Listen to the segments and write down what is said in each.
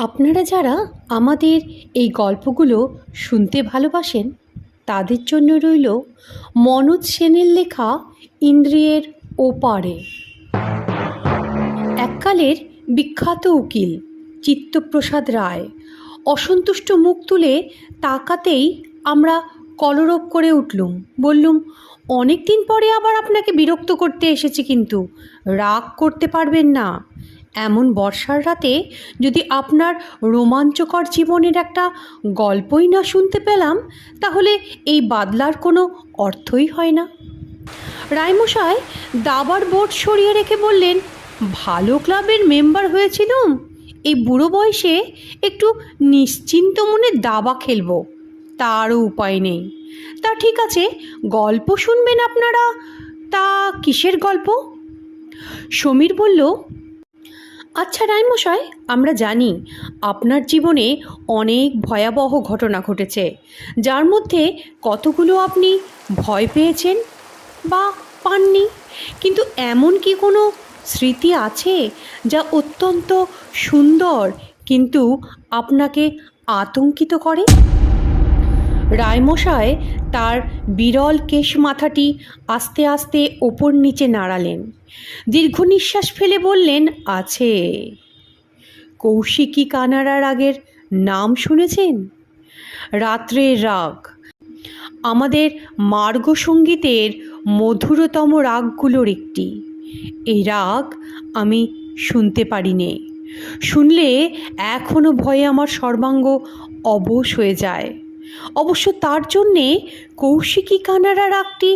আপনারা যারা আমাদের এই গল্পগুলো শুনতে ভালোবাসেন তাদের জন্য রইল মনোজ সেনের লেখা ইন্দ্রিয়ের ওপারে। এককালের বিখ্যাত উকিল চিত্তপ্রসাদ রায় অসন্তুষ্ট মুখ তুলে তাকাতেই আমরা কলরব করে উঠলুম। বললুম, অনেক দিন পরে আবার আপনাকে বিরক্ত করতে এসেছি, কিন্তু রাগ করতে পারবেন না। এমন বর্ষার রাতে যদি আপনার রোমাঞ্চকর জীবনের একটা গল্পই না শুনতে পেলাম, তাহলে এই বাদলার কোনো অর্থই হয় না। রায়মশাই দাবার বোর্ড সরিয়ে রেখে বললেন, ভালো ক্লাবের মেম্বার হয়েছিলুম, এই বুড়ো বয়সে একটু নিশ্চিন্ত মনে দাবা খেলবো, তারও উপায় নেই। তা ঠিক আছে, গল্প শুনবেন আপনারা? তা কিসের গল্প? সমীর বলল, আচ্ছা রায়মশাই, আমরা জানি আপনার জীবনে অনেক ভয়াবহ ঘটনা ঘটেছে, যার মধ্যে কতগুলো আপনি ভয় পেয়েছেন বা পাননি, কিন্তু এমন কি কোনো স্মৃতি আছে যা অত্যন্ত সুন্দর কিন্তু আপনাকে আতঙ্কিত করে? রায়মশাই তার বিরল কেশ মাথাটি আস্তে আস্তে ওপর নিচে নাড়ালেন, দীর্ঘ নিঃশ্বাস ফেলে বললেন, আছে। কৌশিকী কানাড়া রাগের নাম শুনেছেন? রাত্রের রাগ আমাদের মার্গসঙ্গীতের মধুরতম রাগগুলোর একটি। এই রাগ আমি শুনতে পারি নে, শুনলে এখনও ভয়ে আমার সর্বাঙ্গ অবশ হয়ে যায়। অবশ্য তার জন্যে কৌশিকী কানাড়া রাগটি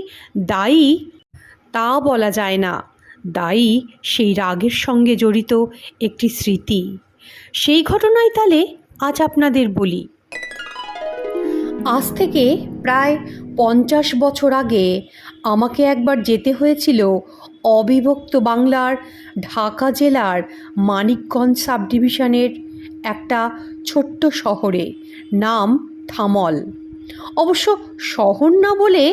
দায়ী তা বলা যায় না। দায়ী সেই রাগের সঙ্গে জড়িত একটি স্মৃতি। সেই ঘটনাই তাহলে আজ আপনাদের বলি। আজ থেকে প্রায় 50 বছর আগে আমাকে একবার যেতে হয়েছিল অবিভক্ত বাংলার ঢাকা জেলার মানিকগঞ্জ সাব ডিভিশনের একটা ছোট্ট শহরে, নাম থামল। অবশ্য শহর না বলে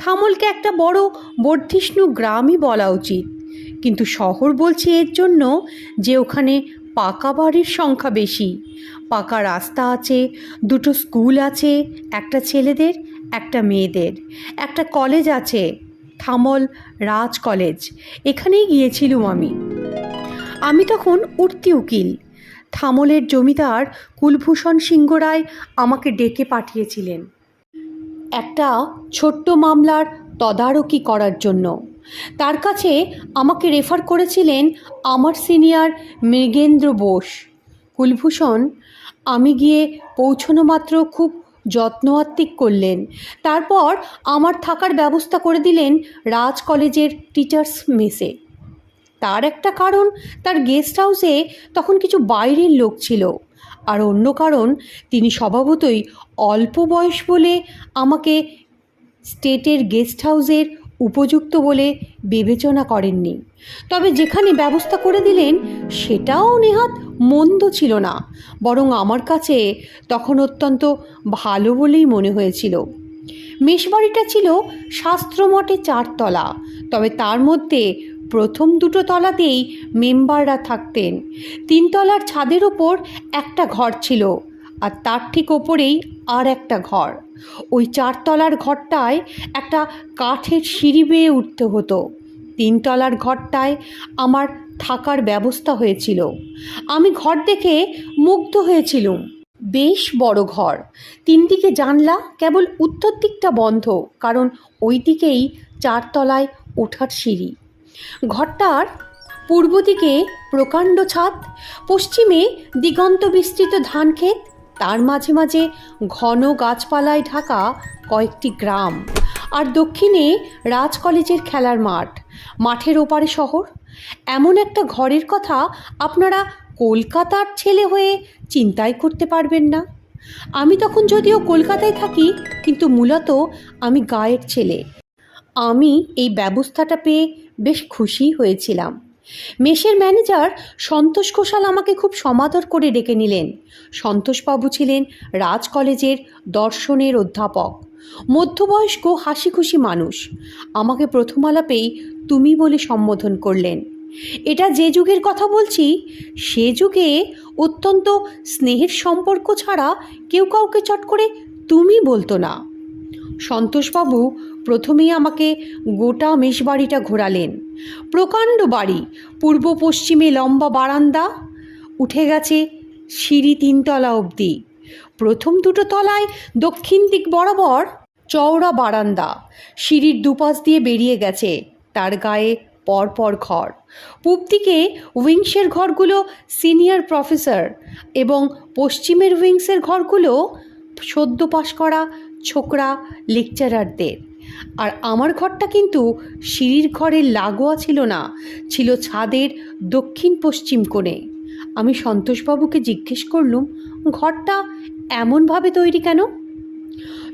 থামলকে একটা বড় বর্ধিষ্ণু গ্রামই বলা উচিত, কিন্তু শহর বলছি এর জন্য যে ওখানে পাকা বাড়ির সংখ্যা বেশি, পাকা রাস্তা আছে, দুটো স্কুল আছে, একটা ছেলেদের একটা মেয়েদের, একটা কলেজ আছে, থামল রাজ কলেজ। এখানেই গিয়েছিলুম আমি তখন উঠতি উকিল। থামলের জমিদার কুলভূষণ সিংহ রায় আমাকে ডেকে পাঠিয়েছিলেন একটা ছোট্ট মামলার তদারকি করার জন্য। তার কাছে আমাকে রেফার করেছিলেন আমার সিনিয়র মৃগেন্দ্র বোস। কুলভূষণ আমি গিয়ে পৌঁছনো মাত্র খুব যত্ন আত্তিক করলেন। তারপর আমার থাকার ব্যবস্থা করে দিলেন রাজ কলেজের টিচার্স মেসে। তার একটা কারণ, তার গেস্ট হাউসে তখন কিছু বাইরের লোক ছিল, আর অন্য কারণ, তিনি স্বভাবতই অল্প বয়স বলে আমাকে স্টেটের গেস্ট হাউসের উপযুক্ত বলে বিবেচনা করেননি। তবে যেখানে ব্যবস্থা করে দিলেন সেটাও নেহাত মন্দ ছিল না, বরং আমার কাছে তখন অত্যন্ত ভালো বলেই মনে হয়েছিল। মেষবাড়িটা ছিল শাস্ত্রমঠে 4 তলা, তবে তার মধ্যে প্রথম 2 তলাতেই মেম্বাররা থাকতেন। 3 তলার ছাদের ওপর একটা ঘর ছিল, আর তার ঠিক ওপরেই আর একটা ঘর। ওই 4 তলার ঘরটায় একটা কাঠের সিঁড়ি বেয়ে উঠতে হতো। 3 তলার ঘরটায় আমার থাকার ব্যবস্থা হয়েছিল। আমি ঘর দেখে মুগ্ধ হয়েছিলুম। বেশ বড় ঘর, 3 দিকে জানলা, কেবল উত্তর দিকটা বন্ধ, কারণ ওই দিকেই 4 তলায় ওঠার সিঁড়ি। ঘরটার পূর্ব দিকে প্রকাণ্ড ছাদ, পশ্চিমে দিগন্ত বিস্তৃত ধানক্ষেত, তার মাঝে মাঝে ঘন গাছপালায় ঢাকা কয়েকটি গ্রাম, আর দক্ষিণে রাজ কলেজের খেলার মাঠ, মাঠের ওপারে শহর। এমন একটা ঘরের কথা আপনারা কলকাতার ছেলে হয়ে চিন্তাই করতে পারবেন না। আমি তখন যদিও কলকাতায় থাকি, কিন্তু মূলত আমি গাঁয়ের ছেলে। আমি এই ব্যবস্থাটা পেয়ে বেশ খুশি হয়েছিলাম। মেসের ম্যানেজার সন্তোষ ঘোষাল আমাকে খুব সমাদর করে ডেকে নিলেন। সন্তোষবাবু ছিলেন রাজ কলেজের দর্শনের অধ্যাপক, মধ্যবয়স্ক হাসি খুশি মানুষ। আমাকে প্রথম আলাপেই তুমি বলে সম্বোধন করলেন। এটা যে যুগের কথা বলছি, সে যুগে অত্যন্ত স্নেহের সম্পর্ক ছাড়া কেউ কাউকে চট করে তুমি বলতো না। সন্তোষবাবু প্রথমেই আমাকে গোটা মেষবাড়িটা ঘোরালেন। প্রকাণ্ড বাড়ি, পূর্ব পশ্চিমে লম্বা বারান্দা, উঠে গেছে সিঁড়ি 3 তলা অবধি। প্রথম 2টো তলায় দক্ষিণ দিক বরাবর চওড়া বারান্দা, সিঁড়ির দুপাশ দিয়ে বেরিয়ে গেছে তার গায়ে পরপর ঘর। পূব দিকে উইংসের ঘরগুলো সিনিয়র প্রফেসর এবং পশ্চিমের উইংসের ঘরগুলো সদ্য পাশ করা ছোকরা লেকচারারদের। আর আমার ঘরটা কিন্তু সিঁড়ির ঘরের লাগোয়া ছিল না, ছিল ছাদের দক্ষিণ পশ্চিম কোণে। আমি সন্তোষবাবুকে জিজ্ঞেস করলুম, ঘরটা এমনভাবে তৈরি কেন?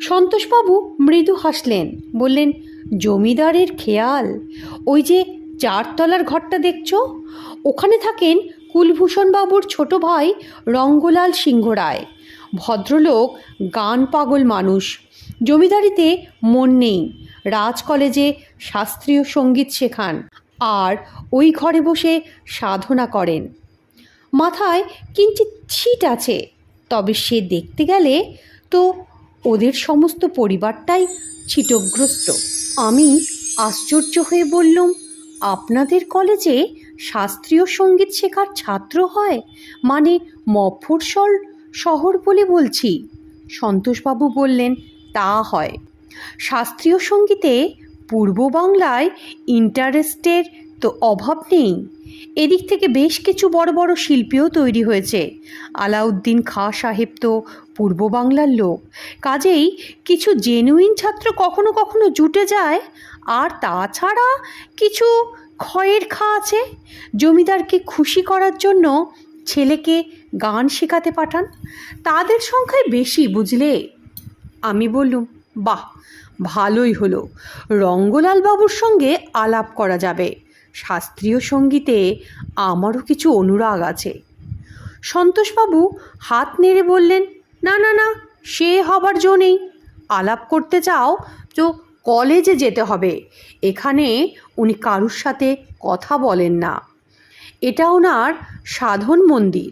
সন্তোষবাবু মৃদু হাসলেন, বললেন, জমিদারের খেয়াল। ওই যে 4 তলার ঘরটা দেখছো, ওখানে থাকেন কুলভূষণবাবুর ছোট ভাই রঙ্গলাল সিংহ রায়। ভদ্রলোক, গান পাগল মানুষ, জমিদারিতে মন নেই, রাজ কলেজে শাস্ত্রীয় সঙ্গীত শেখান আর ওই ঘরে বসে সাধনা করেন। মাথায় কিঞ্চিৎ ছিট আছে, তবে সে দেখতে গেলে তো ওদের সমস্ত পরিবারটাই ছিটগ্রস্ত। আমি আশ্চর্য হয়ে বললুম, আপনাদের কলেজে শাস্ত্রীয় সঙ্গীত শেখার ছাত্র হয়? মানে মফস্বল শহর বলে বলছি। সন্তোষবাবু বললেন, তা হয়। শাস্ত্রীয় সঙ্গীতে পূর্ব বাংলায় ইন্টারেস্টের তো অভাব নেই। এদিক থেকে বেশ কিছু বড় বড় শিল্পীও তৈরি হয়েছে। আলাউদ্দিন খাঁ সাহেব তো পূর্ব বাংলার লোক, কাজেই কিছু জেনুইন ছাত্র কখনো কখনো জুটে যায়। আর তাছাড়া কিছু খয়ের খা আছে, জমিদারকে খুশি করার জন্য ছেলেকে গান শেখাতে পাঠান। তাদের সংখ্যাই বেশি, বুঝলে। আমি বললুম, বাহ, ভালোই হলো, রঙ্গলাল বাবুর সঙ্গে আলাপ করা যাবে। শাস্ত্রীয় সঙ্গীতে আমারও কিছু অনুরাগ আছে। সন্তোষবাবু হাত নেড়ে বললেন, না না না, সে হবার জো নেই। আলাপ করতে চাও তো কলেজে যেতে হবে। এখানে উনি কারুর সাথে কথা বলেন না। এটা ওনার সাধন মন্দির।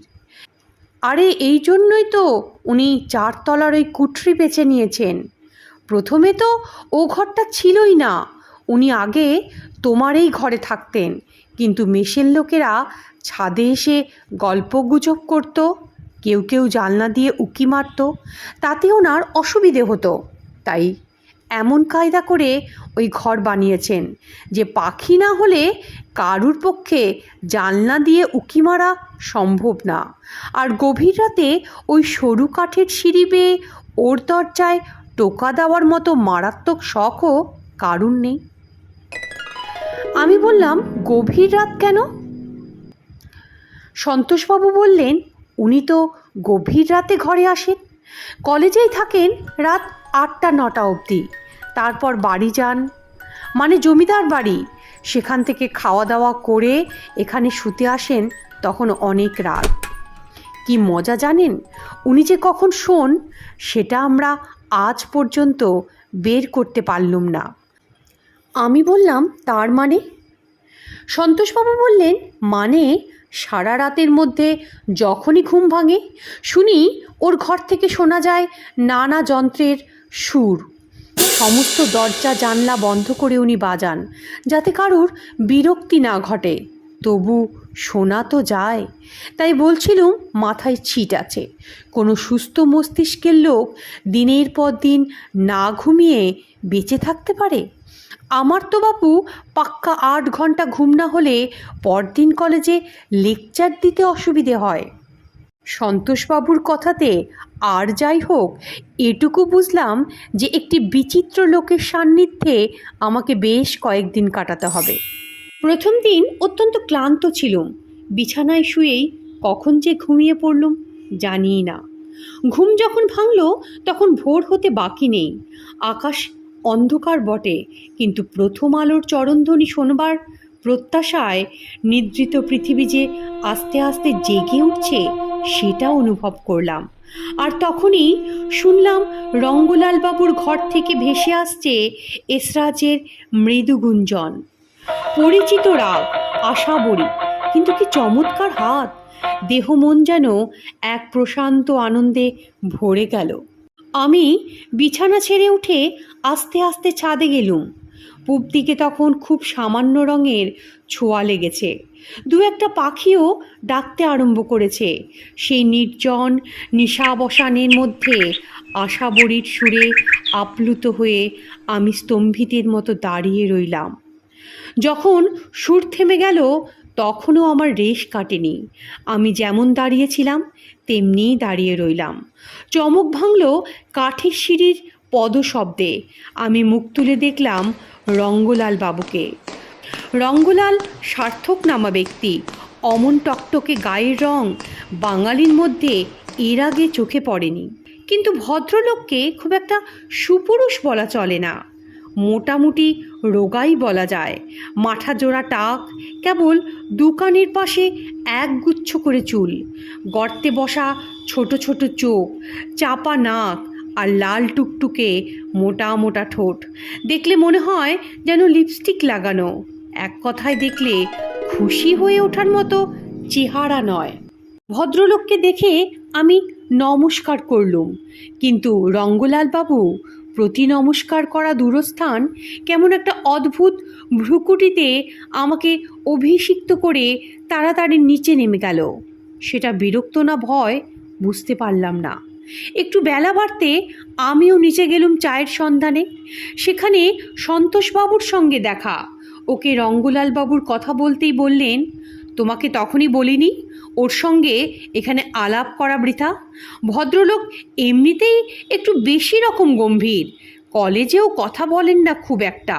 আরে এই জন্যই তো উনি 4 তলার ওই কুঠরি বেছে নিয়েছেন। প্রথমে তো ও ঘরটা ছিলই না, উনি আগে তোমার এই ঘরে থাকতেন, কিন্তু মেশের লোকেরা ছাদে এসে গল্পগুজব করত, কেউ কেউ জানলা দিয়ে উকি মারত, তাতে ওনার অসুবিধে হতো। তাই এমন কায়দা করে ওই ঘর বানিয়েছেন যে পাখি না হলে কারুর পক্ষে জানলা দিয়ে উকি মারা সম্ভব না। আর গভীর রাতে ওই সরু কাঠের সিঁড়ি বেয়ে ওর দরজায় টোকা দেওয়ার মতো মারাত্মক শখও কারুর নেই। আমি বললাম, গভীর রাত কেন? সন্তোষবাবু বললেন, উনি তো গভীর রাতে ঘরে আসেন, কলেজেই থাকেন রাত 8টা-9টা অবধি, তারপর বাড়ি যান, মানে জমিদার বাড়ি। সেখান থেকে খাওয়া দাওয়া করে এখানে শুতে আসেন, তখন অনেক রাত। কি মজা জানেন, উনি যে কখন শোন সেটা আমরা আজ পর্যন্ত বের করতে পারলুম না। আমি বললাম, তার মানে? সন্তোষবাবু বললেন, মানে সারা রাতের মধ্যে যখনই ঘুম ভাঙে শুনি ওর ঘর থেকে শোনা যায় নানা যন্ত্রের সুর। সমস্ত দরজা জানলা বন্ধ করে উনি বাজান, যাতে কারুর বিরক্তি না ঘটে, তবু শোনা তো যায়। তাই বলছিলুম, মাথায় ছিট আছে। কোনো সুস্থ মস্তিষ্কের লোক দিনের পর দিন না ঘুমিয়ে বেঁচে থাকতে পারে? আমার তো বাপু পাক্কা 8 ঘন্টা ঘুম না হলে পরদিন কলেজে লেকচার দিতে অসুবিধে হয়। সন্তোষবাবুর কথাতে আর যাই হোক, এটুকু বুঝলাম যে একটি বিচিত্র লোকের সান্নিধ্যে আমাকে বেশ কয়েকদিন কাটাতে হবে। প্রথম দিন অত্যন্ত ক্লান্ত ছিলুম। বিছানায় শুয়েই কখন যে ঘুমিয়ে পড়লুম জানিই না। ঘুম যখন ভাঙল তখন ভোর হতে বাকি নেই। আকাশ অন্ধকার বটে, কিন্তু প্রথম আলোর চরণধ্বনি শোনবার প্রত্যাশায় নিদ্রিত পৃথিবী যে আস্তে আস্তে জেগে উঠছে সেটা অনুভব করলাম। আর তখনই শুনলাম রঙ্গলাল বাবুর ঘর থেকে ভেসে আসছে এসরাজের মৃদু গুঞ্জন। পরিচিত রাগ, আশাবরী, কিন্তু কি চমৎকার হাত! দেহ মন যেন এক প্রশান্ত আনন্দে ভরে গেল। আমি বিছানা ছেড়ে উঠে আস্তে আস্তে ছাদে গেলুম। পূব দিকে তখন খুব সামান্য রঙের ছোঁয়া লেগেছে। দু একটা পাখিও ডাকতে আরম্ভ করেছে। সেই নির্জন নিশাবসানের মধ্যে আশাবরীর সুরে আপ্লুত হয়ে আমি স্তম্ভিতের মতো দাঁড়িয়ে রইলাম। যখন সুর থেমে গেল তখনও আমার রেশ কাটেনি। আমি যেমন দাঁড়িয়েছিলাম তেমনিই দাঁড়িয়ে রইলাম। চমক ভাঙল কাঠের সিঁড়ির পদশব্দে। আমি মুখ তুলে দেখলাম রঙ্গলাল বাবুকে। রঙ্গলাল সার্থকনামা ব্যক্তি, অমন টকটকে গায়ের রং বাঙালির মধ্যে এর আগে চোখে পড়েনি। কিন্তু ভদ্রলোককে খুব একটা সুপুরুষ বলা চলে না, মোটামুটি রোগাই বলা যায়। মাথা জোড়া টাক, কেবল দোকানের পাশে একগুচ্ছ করে চুল, গর্তে বসা ছোট ছোট চোখ, চাপা নাক আর লাল টুকটুকে মোটা মোটা ঠোঁট। দেখলে মনে হয় যেন লিপস্টিক লাগানো। এক কথায় দেখলে খুশি হয়ে ওঠার মতো চেহারা নয়। ভদ্রলোককে দেখে আমি নমস্কার করলুম, কিন্তু রঙ্গলাল বাবু প্রতি নমস্কার করা দূরস্থান কেমন একটা অদ্ভুত ভ্রুকুটিতে আমাকে অভিষিক্ত করে তাড়াতাড়ি নিচে নেমে গেল। সেটা বিরক্ত না ভয় বুঝতে পারলাম না। একটু বেলা বাড়তে আমিও নিচে গেলুম চায়ের সন্ধানে। সেখানে সন্তোষবাবুর সঙ্গে দেখা। ওকে রঙ্গলাল বাবুর কথা বলতেই বললেন, তোমাকে তখনই বলিনি ওর সঙ্গে এখানে আলাপ করা বৃথা। ভদ্রলোক এমনিতেই একটু বেশি রকম গম্ভীর, কলেজেও কথা বলেন না খুব একটা,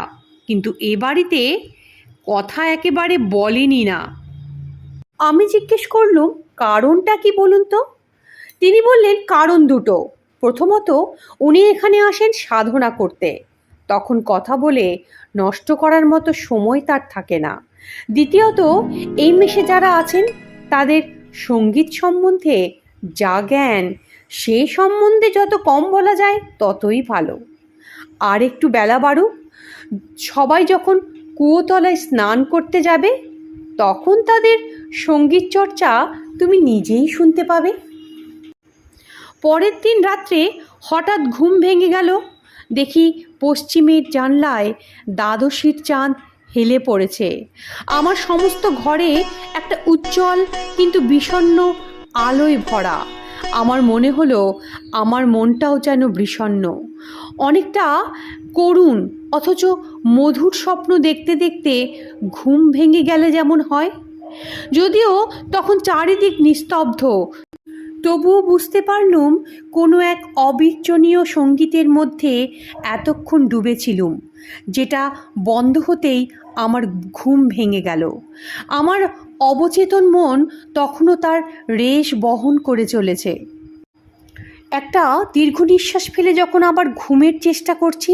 কিন্তু এ বাড়িতে কথা একেবারে বলেনি না। আমি জিজ্ঞেস করলুম, কারণটা কি বলুন তো? তিনি বললেন, কারণ দুটো। প্রথমত, উনি এখানে আসেন সাধনা করতে, তখন কথা বলে নষ্ট করার মতো সময় তার থাকে না। দ্বিতীয়ত, এই মেশে যারা আছেন তাদের সঙ্গীত সম্বন্ধে যা জ্ঞান, সে সম্বন্ধে যত কম বলা যায় ততই ভালো। আর একটু বেলা বাড়ুক, সবাই যখন কুয়োতলায় স্নান করতে যাবে তখন তাদের সঙ্গীত চর্চা তুমি নিজেই শুনতে পাবে। পরের দিন রাত্রে হঠাৎ ঘুম ভেঙে গেল। দেখি পশ্চিমের জানলায় দ্বাদশীর চাঁদ হেলে পড়েছে। আমার সমস্ত ঘরে একটা উজ্জ্বল কিন্তু বিষণ্ণ আলোয় ভরা। আমার মনে হলো আমার মনটাও যেন বিষণ্ণ, অনেকটা করুণ, অথচ মধুর স্বপ্ন দেখতে দেখতে ঘুম ভেঙে গেলে যেমন হয়। যদিও তখন চারিদিক নিস্তব্ধ, তবুও বুঝতে পারলুম কোনো এক অবিচ্ছনীয় সঙ্গীতের মধ্যে এতক্ষণ ডুবেছিলুম, যেটা বন্ধ হতেই আমার ঘুম ভেঙে গেল। আমার অবচেতন মন তখনও তার রেশ বহন করে চলেছে। একটা দীর্ঘ নিঃশ্বাস ফেলে যখন আবার ঘুমের চেষ্টা করছি,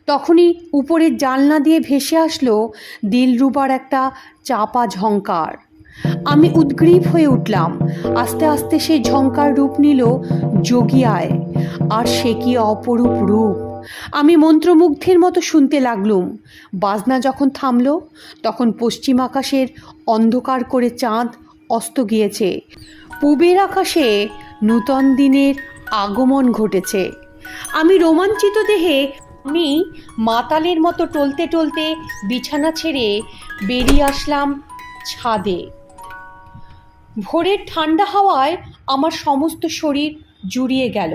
তখনই উপরের জানলা দিয়ে ভেসে আসলো দিলরুবার একটা চাপা ঝংকার। আমি উদ্গ্রীব হয়ে উঠলাম। আস্তে আস্তে সেই ঝংকার রূপ নিল যোগিয়ায়। আর সে কি অপরূপ রূপ! আমি মন্ত্রমুগ্ধের মতো শুনতে লাগলুম। বাজনা যখন থামল তখন পশ্চিম আকাশের অন্ধকার করে চাঁদ অস্ত গিয়েছে। পূবের আকাশে নূতন দিনের আগমন ঘটেছে। আমি রোমাঞ্চিত দেহে আমি মাতালের মতো টলতে টলতে বিছানা ছেড়ে বেরিয়ে আসলাম ছাদে। ভোরের ঠান্ডা হাওয়ায় আমার সমস্ত শরীর জুড়িয়ে গেল।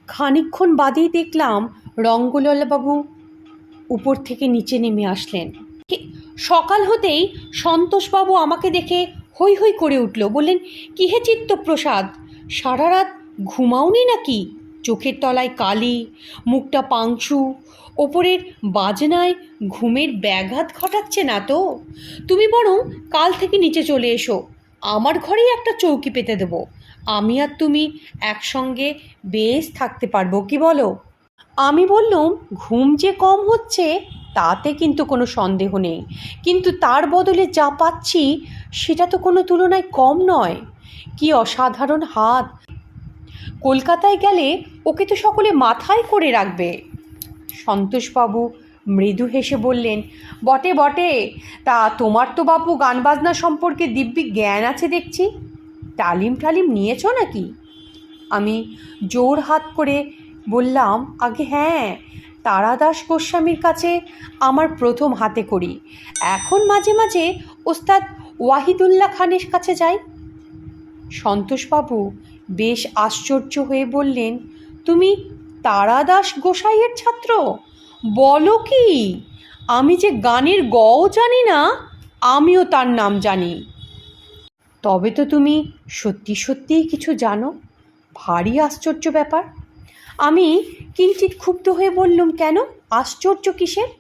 খানিকক্ষণ বাদেই দেখলাম রঙ্গলালবাবু উপর থেকে নিচে নেমে আসলেন। সকাল হতেই সন্তোষবাবু আমাকে দেখে হৈ হৈ করে উঠল। বললেন, কি হে চিত্তপ্রসাদ, সারা রাত ঘুমাওনি নাকি? চোখের তলায় কালি, মুখটা পাংশু, ওপরের বাজনায় ঘুমের ব্যাঘাত ঘটাচ্ছে না তো? তুমি বরং কাল থেকে নিচে চলে এসো, আমার ঘরেই একটা চৌকি পেতে দেবো। আমি আর তুমি একসঙ্গে বেশ থাকতে পারবো, কি বলো? আমি বললুম, ঘুম যে কম হচ্ছে তাতে কিন্তু কোনো সন্দেহ নেই, কিন্তু তার বদলে যা পাচ্ছি সেটা তো কোনো তুলনায় কম নয়। কি অসাধারণ হাত! কলকাতায় গেলে ওকে তো সকলে মাথায় করে রাখবে। সন্তোষবাবু মৃদু হেসে বললেন, বটে বটে, তা তোমার তো বাপু গান বাজনা সম্পর্কে দিব্যি জ্ঞান আছে দেখছি। তালিম টালিম নিয়েছ নাকি? আমি জোর হাত করে বললাম, আগে হ্যাঁ, তারাদাস গোস্বামীর কাছে আমার প্রথম হাতে করি। এখন মাঝে মাঝে ওস্তাদ ওয়াহিদুল্লাহ খানের কাছে যাই। সন্তোষবাবু বেশ আশ্চর্য হয়ে বললেন, তুমি তারাদাস গোসাইয়ের ছাত্র? বলো কি! আমি যে গানের গও জানি না, আমিও তার নাম জানি। তবে তো তুমি সত্যি সত্যিই কিছু জানো? ভারী আশ্চর্য ব্যাপার। আমি কিঞ্চিৎ ক্ষুব্ধ হয়ে বললুম, কেন আশ্চর্য কিসের?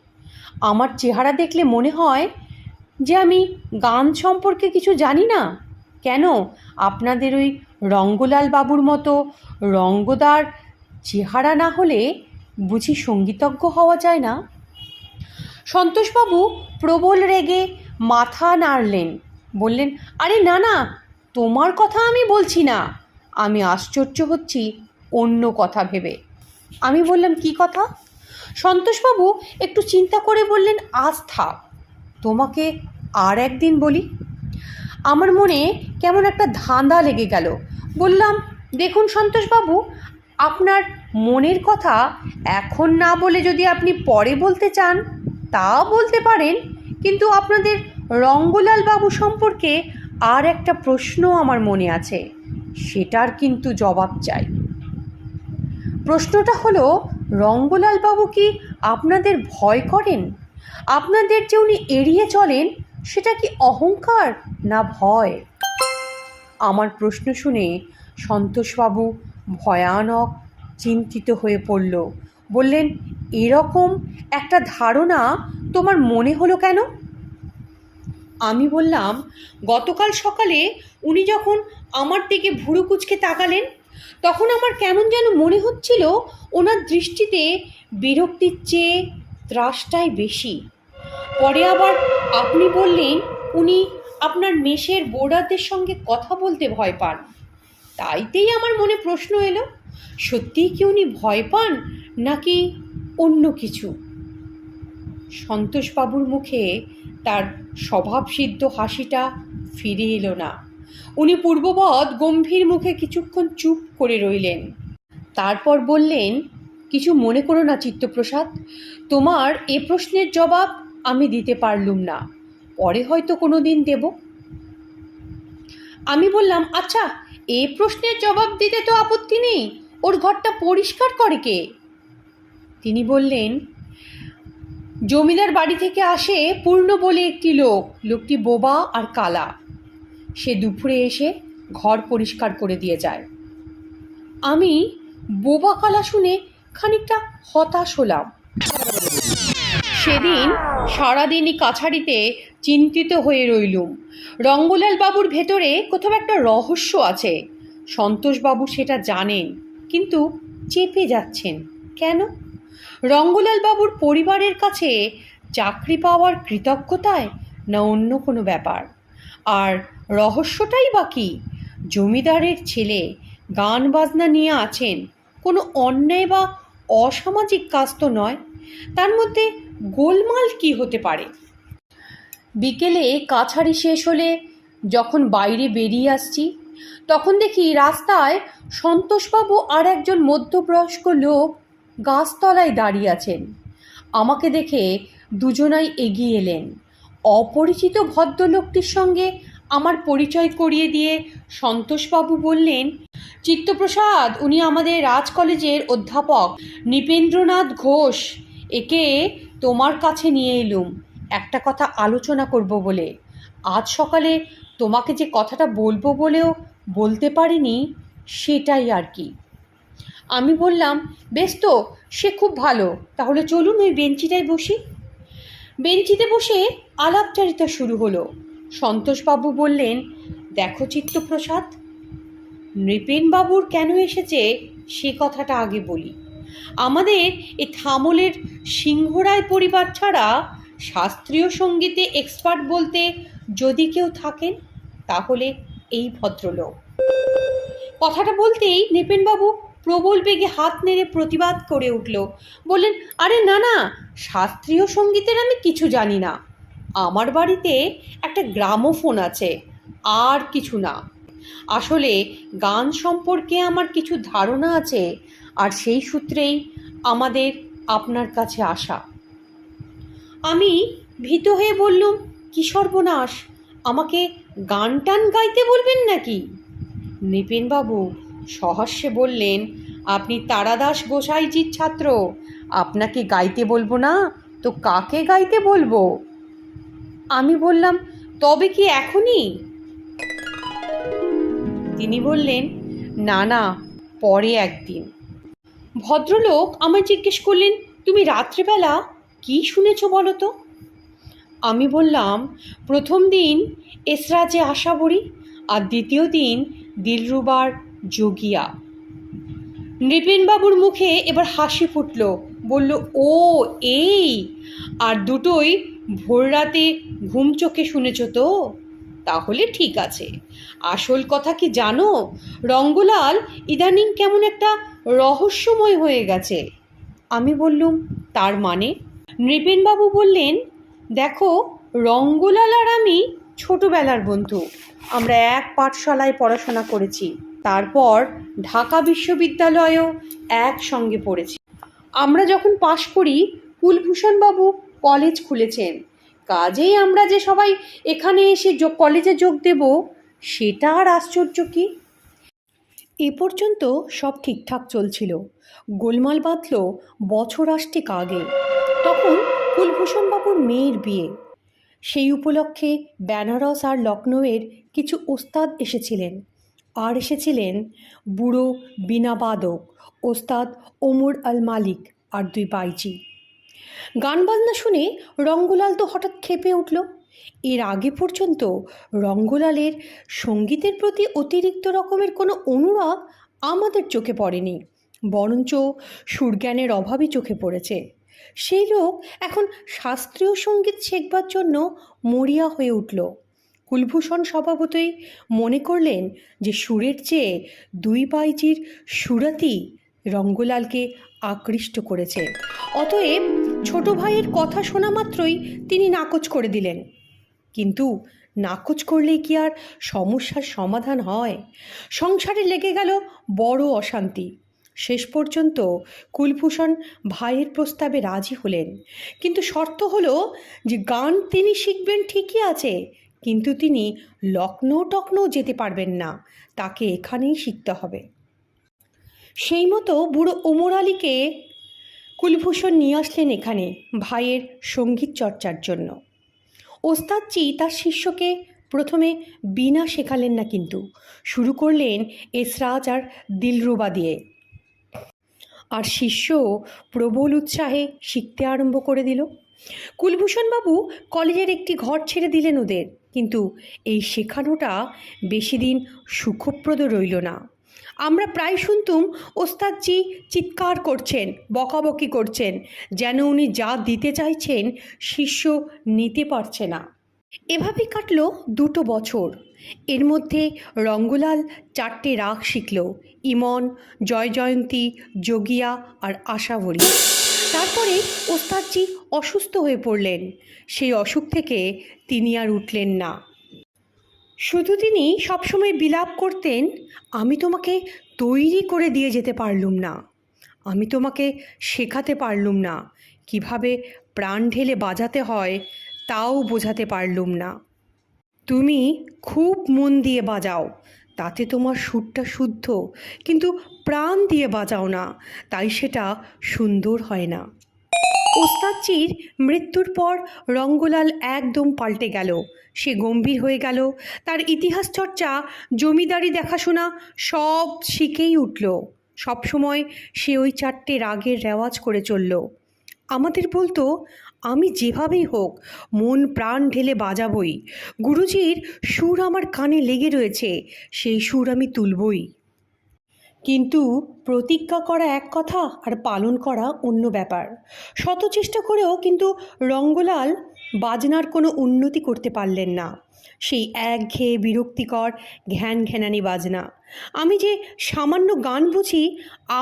আমার চেহারা দেখলে মনে হয় যে আমি গান সম্পর্কে কিছু জানি না? কেন, আপনাদের ওই রঙ্গলাল বাবুর মতো রঙ্গদার চেহারা না হলে বুঝি সঙ্গীতজ্ঞ হওয়া যায় না? সন্তোষবাবু প্রবল রেগে মাথা নাড়লেন, বললেন, আরে না না, তোমার কথা আমি বলছি না, আমি আশ্চর্য হচ্ছি অন্য কথা ভেবে। আমি বললাম, কি কথা? সন্তোষবাবু একটু চিন্তা করে বললেন, আজ থাক, তোমাকে আর একদিন বলি। আমার মনে কেমন একটা ধাঁধা লেগে গেল। বললাম, দেখুন সন্তোষবাবু, আপনার মনের কথা এখন না বলে যদি আপনি পরে বলতে চান তা বলতে পারেন, কিন্তু আপনাদের রঙ্গলাল বাবু সম্পর্কে আর একটা প্রশ্ন আমার মনে আছে, সেটার কিন্তু জবাব চাই। প্রশ্নটা হলো, রঙ্গলাল বাবু কি আপনাদের ভয় করেন? আপনাদের যে উনি এড়িয়ে চলেন, সেটা কি অহংকার না ভয়? আমার প্রশ্ন শুনে সন্তোষবাবু ভয়ানক চিন্তিত হয়ে পড়ল। বললেন, এরকম একটা ধারণা তোমার মনে হলো কেন? আমি বললাম, গতকাল সকালে উনি যখন আমার দিকে ভুরু কুঁচকে তাকালেন, তখন আমার কেমন যেন মনে হচ্ছিল ওনার দৃষ্টিতে বিরক্তির চেয়ে ত্রাসটাই বেশি। পরে আবার আপনি বললেন উনি আপনার মেসের বোর্ডারদের সঙ্গে কথা বলতে ভয় পান। তাইতেই আমার মনে প্রশ্ন এলো, সত্যিই কি উনি ভয় পান নাকি অন্য কিছু? সন্তোষবাবুর মুখে তার স্বভাবসিদ্ধ হাসিটা ফিরে এলো না। উনি পূর্ববৎ গম্ভীর মুখে কিছুক্ষণ চুপ করে রইলেন। তারপর বললেন, কিছু মনে করো না চিত্তপ্রসাদ, তোমার এ প্রশ্নের জবাব আমি দিতে পারলুম না, পরে হয়তো কোনো দিন দেব। আমি বললাম, আচ্ছা, এ প্রশ্নের জবাব দিতে তো আপত্তি নেই, ওর ঘরটা পরিষ্কার করে কে? তিনি বললেন, জমিদার বাড়ি থেকে আসে পূর্ণ বলে একটি লোক, লোকটি বোবা আর কালা, সে দুপুরে এসে ঘর পরিষ্কার করে দিয়ে যায়। আমি বোবা কালা শুনে খানিকটা হতাশ হলাম। সেদিন সারাদিনই কাছারিতে চিন্তিত হয়ে রইলুম। রঙ্গলাল বাবুর ভেতরে কোথাও একটা রহস্য আছে, সন্তোষবাবু সেটা জানেন, কিন্তু চেপে যাচ্ছেন কেন? রঙ্গলাল বাবুর পরিবারের কাছে চাকরি পাওয়ার কৃতজ্ঞতায় না অন্য কোনো ব্যাপার? আর রহস্যটাই বা কী? জমিদারের ছেলে গান বাজনা নিয়ে আছেন, কোনো অন্যায় বা অসামাজিক কাজ তো নয়, তার মধ্যে গোলমাল কি হতে পারে? বিকেলে কাছারি শেষ হলে যখন বাইরে বেরিয়ে আসছি, তখন দেখি রাস্তায় সন্তোষবাবু আর একজন মধ্যবয়স্ক লোক গাছতলায় দাঁড়িয়ে আছেন। আমাকে দেখে দুজনাই এগিয়ে এলেন। অপরিচিত ভদ্রলোকটির সঙ্গে আমার পরিচয় করিয়ে দিয়ে সন্তোষবাবু বললেন, চিত্তপ্রসাদ, উনি আমাদের রাজ কলেজের অধ্যাপক নৃপেন্দ্রনাথ ঘোষ, একে তোমার কাছে নিয়ে এলুম একটা কথা আলোচনা করব বলে। আজ সকালে তোমাকে যে কথাটা বলবো বলেও বলতে পারিনি, সেটাই আর কি। আমি বললাম, বেশ তো, সে খুব ভালো, তাহলে চলুন ওই বেঞ্চিটায় বসি। বেঞ্চিতে বসে আলাপচারিতা শুরু হলো। সন্তোষবাবু বললেন, দেখো চিত্তপ্রসাদ, নৃপেনবাবুর কেন এসেছে সে কথাটা আগে বলি। আমাদের এ থামলের সিংহরায় পরিবার ছাড়া শাস্ত্রীয় সঙ্গীতে এক্সপার্ট বলতে যদি কেউ থাকেন, তাহলে এই ভদ্রলোক। কথাটা বলতেই নৃপেনবাবু প্রবল বেগে হাত নেড়ে প্রতিবাদ করে উঠল। বললেন, আরে না না, শাস্ত্রীয় সঙ্গীতের আমি কিছু জানি না। আমার বাড়িতে একটা গ্রামোফোন আছে, আর কিছু না। আসলে গান সম্পর্কে আমার কিছু ধারণা আছে, আর সেই সূত্রেই আমাদের আপনার কাছে আসা। আমি ভীত হয়ে বললুম, কি সর্বনাশ, আমাকে গান টান গাইতে বলবেন নাকি? নৃপেনবাবু সহাস্যে বললেন, আপনি তারাদাস গোসাইজির ছাত্র, আপনাকে গাইতে বলবো না তো কাকে গাইতে বলবো? আমি বললাম, তবে কি এখনই? তিনি বললেন, না না, পরে একদিন। ভদ্রলোক আমায় জিজ্ঞেস করলেন, তুমি রাত্রিবেলা কি শুনেছ বলো তো? আমি বললাম, প্রথম দিন এসরাজে আশাবরী, আর দ্বিতীয় দিন দিলরুবার যোগিয়া। নৃপেনবাবুর মুখে এবার হাসি ফুটল। বলল, ও এই, আর দুটোই ভোর রাতে ঘুম চোখে শুনেছ তো? তাহলে ঠিক আছে। আসল কথা কি জানো, রঙ্গলাল ইদানিং কেমন একটা রহস্যময় হয়ে গেছে। আমি বললুম, তার মানে? নৃপেনবাবু বললেন, দেখো, রঙ্গলাল আর আমি ছোটবেলার বন্ধু। আমরা এক পাঠশালায় পড়াশোনা করেছি, তারপর ঢাকা বিশ্ববিদ্যালয়েও একসঙ্গে পড়েছি। আমরা যখন পাশ করি, কুলভূষণবাবু কলেজ খুলেছেন, কাজেই আমরা যে সবাই এখানে এসে কলেজে যোগ দেব, সেটা আর আশ্চর্য কি? এ পর্যন্ত সব ঠিকঠাক চলছিল। গোলমাল বাঁধল বছর আষ্টেক আগে। তখন কুলভূষণবাবুর মেয়ের বিয়ে। সেই উপলক্ষে বেনারস আর লখনৌয়ের কিছু ওস্তাদ এসেছিলেন, আর এসেছিলেন বুড়ো বীণাবাদক ওস্তাদ ওমর আল মালিক আর দুই বাইজি। গান বাজনা শুনে রঙ্গলাল তো হঠাৎ ক্ষেপে উঠল। এর আগে পর্যন্ত রঙ্গলালের সঙ্গীতের প্রতি অতিরিক্ত রকমের কোনো অনুরাগ আমাদের চোখে পড়েনি, বরঞ্চ সুরজ্ঞানের অভাবই চোখে পড়েছে। সেই লোক এখন শাস্ত্রীয় সঙ্গীত শেখবার জন্য মরিয়া হয়ে উঠল। কুলভূষণ স্বভাবতই মনে করলেন যে সুরের চেয়ে দুই বাইজির সুরাতি রঙ্গলালকে আকৃষ্ট করেছে। অতএব ছোট ভাইয়ের কথা শোনা মাত্রই তিনি নাকচ করে দিলেন। কিন্তু নাকচ করলেই কি আর সমস্যার সমাধান হয়? সংসারে লেগে গেল বড় অশান্তি। শেষ পর্যন্ত কুলভূষণ ভাইয়ের প্রস্তাবে রাজি হলেন, কিন্তু শর্ত হলো যে গান তিনি শিখবেন ঠিকই আছে, কিন্তু তিনি লখনৌ যেতে পারবেন না, তাকে এখানেই শিখতে হবে। সেই মতো বুড়ো ওমর আলীকে কুলভূষণ নিয়ে আসলেন এখানে ভাইয়ের সঙ্গীত চর্চার জন্য। ওস্তাদজি তার শিষ্যকে প্রথমে বীণা শেখালেন না, কিন্তু শুরু করলেন এসরাজ আর দিলরুবা দিয়ে। আর শিষ্য প্রবল উৎসাহে শিখতে আরম্ভ করে দিল। কুলভূষণবাবু কলেজের একটি ঘর ছেড়ে দিলেন ওদের, কিন্তু এই শেখানোটা বেশি দিন সুখপ্রদ রইল না। আমরা প্রায় শুনতুম ওস্তাদজি চিৎকার করছেন, বকাবকি করছেন, যেন উনি যা দিতে চাইছেন শিষ্য নিতে পারছে না। এভাবেই কাটল 2 বছর। এর মধ্যে রঙ্গলাল 4টে রাগ শিখল: ইমন, জয়জয়ন্তী, যোগিয়া আর আশাবরী। তারপরে ওস্তাদজি অসুস্থ হয়ে পড়লেন। সেই অসুখ থেকে তিনি আর উঠলেন না। শুধু তিনি সবসময় বিলাপ করতেন, আমি তোমাকে তৈরি করে দিয়ে যেতে পারলুম না, আমি তোমাকে শেখাতে পারলুম না, কিভাবে প্রাণ ঢেলে বাজাতে হয় তাও বোঝাতে পারলুম না। তুমি খুব মন দিয়ে বাজাও, তাতে তোমার সুরটা শুদ্ধ, কিন্তু প্রাণ দিয়ে বাজাও না, তাই সেটা সুন্দর হয় না। ওস্তাদজির মৃত্যুর পর রঙ্গলাল একদম পাল্টে গেল। সে গম্ভীর হয়ে গেল। তার ইতিহাস চর্চা, জমিদারি দেখাশোনা সব শিখেই উঠল। সবসময় সে ওই 4টে রাগের রেওয়াজ করে চলল। আমাদের বলতো, আমি যেভাবেই হোক মন প্রাণ ঢেলে বাজাবই, গুরুজির সুর আমার কানে লেগে রয়েছে, সেই সুর আমি তুলবই। কিন্তু প্রতিজ্ঞা করা এক কথা আর পালন করা অন্য ব্যাপার। শত চেষ্টা করেও কিন্তু রঙ্গলাল বাজনার কোনো উন্নতি করতে পারলেন না। সেই একঘেয়ে বিরক্তিকর ঘ্যান ঘ্যানানি বাজনা। আমি যে সামান্য গান বুঝি,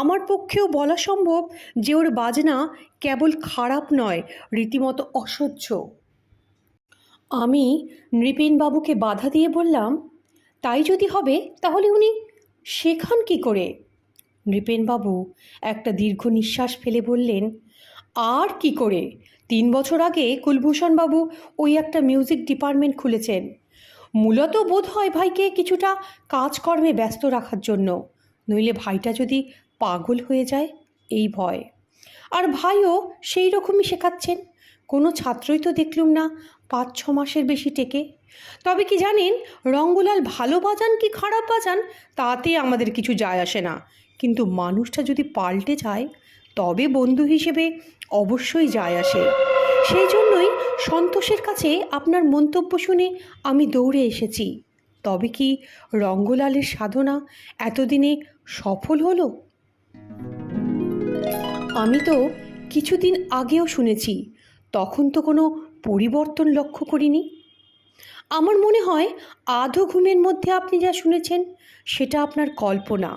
আমার পক্ষেও বলা সম্ভব যে ওর বাজনা কেবল খারাপ নয়, রীতিমতো অসহ্য। আমি নৃপেনবাবুকে বাধা দিয়ে বললাম, তাই যদি হবে তাহলে উনি শেখান কী করে? নৃপেনবাবু একটা দীর্ঘ নিঃশ্বাস ফেলে বললেন, আর কি করে, 3 বছর আগে কুলভূষণবাবু ওই একটা মিউজিক ডিপার্টমেন্ট খুলেছেন, মূলত বোধ হয় ভাইকে কিছুটা কাজকর্মে ব্যস্ত রাখার জন্য, নইলে ভাইটা যদি পাগল হয়ে যায় এই ভয়। আর ভাইও সেই রকমই শেখাচ্ছেন। কোনো ছাত্রই তো দেখলুম না 5-6 মাসের বেশি টেকে। তবে কি জানেন, রঙ্গলাল ভালো বাজান কি খারাপ বাজান তাতে আমাদের কিছু যায় আসে না, কিন্তু মানুষটা যদি পাল্টে যায় তবে বন্ধু হিসেবে অবশ্যই যায় আসে। সেই জন্যই সন্তোষের কাছে আপনার মন্তব্য শুনে আমি দৌড়ে এসেছি। তবে কি রঙ্গলালের সাধনা এতদিনে সফল হলো? আমি তো কিছুদিন আগেও শুনেছি, তখন তো কোনো পরিবর্তন লক্ষ্য করিনি। আমার মনে হয় আধো ঘুমের মধ্যে আপনি যা শুনেছেন সেটা আপনার কল্পনা।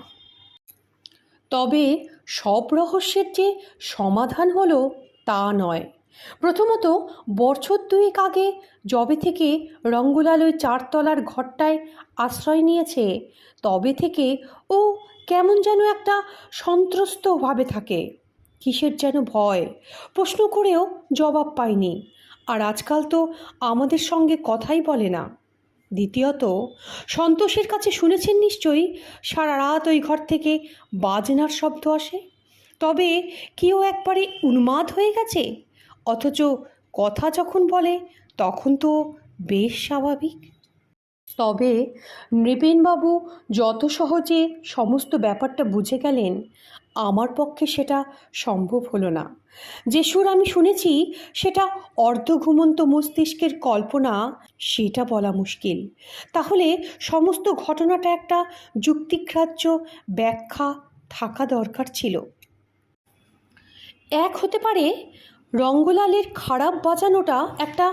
তবে সব রহস্যের যে সমাধান হলো তা নয়। প্রথমত, বছর 2 আগে যবে থেকে রঙ্গলাল ওই 4তলার ঘরটায় আশ্রয় নিয়েছে, তবে থেকে ও কেমন যেন একটা সন্ত্রস্তভাবে থাকে। কিসের যেন ভয়, প্রশ্ন করেও জবাব পায়নি। আর আজকাল তো আমাদের সঙ্গে কথাই বলে না। দ্বিতীয়ত, সন্তোষের কাছে শুনেছেন নিশ্চয়ই সারা রাত ওই ঘর থেকে বাজনার শব্দ আসে। তবে কেউ একবারে উন্মাদ হয়ে গেছে, অথচ কথা যখন বলে তখন তো বেশ স্বাভাবিক। তবে নৃপেনবাবু যত সহজে সমস্ত ব্যাপারটা বুঝে গেলেন, আমার পক্ষে সেটা সম্ভব হলো না। যে সুর আমি শুনেছি সেটা অর্ধঘুমন্ত মস্তিষ্কের কল্পনা, সেটা বলা মুশকিল। তাহলে সমস্ত ঘটনাটা একটা যুক্তিগ্রাহ্য ব্যাখ্যা থাকা দরকার ছিল। এক হতে পারে রঙ্গলালের খারাপ বাজানোটা একটা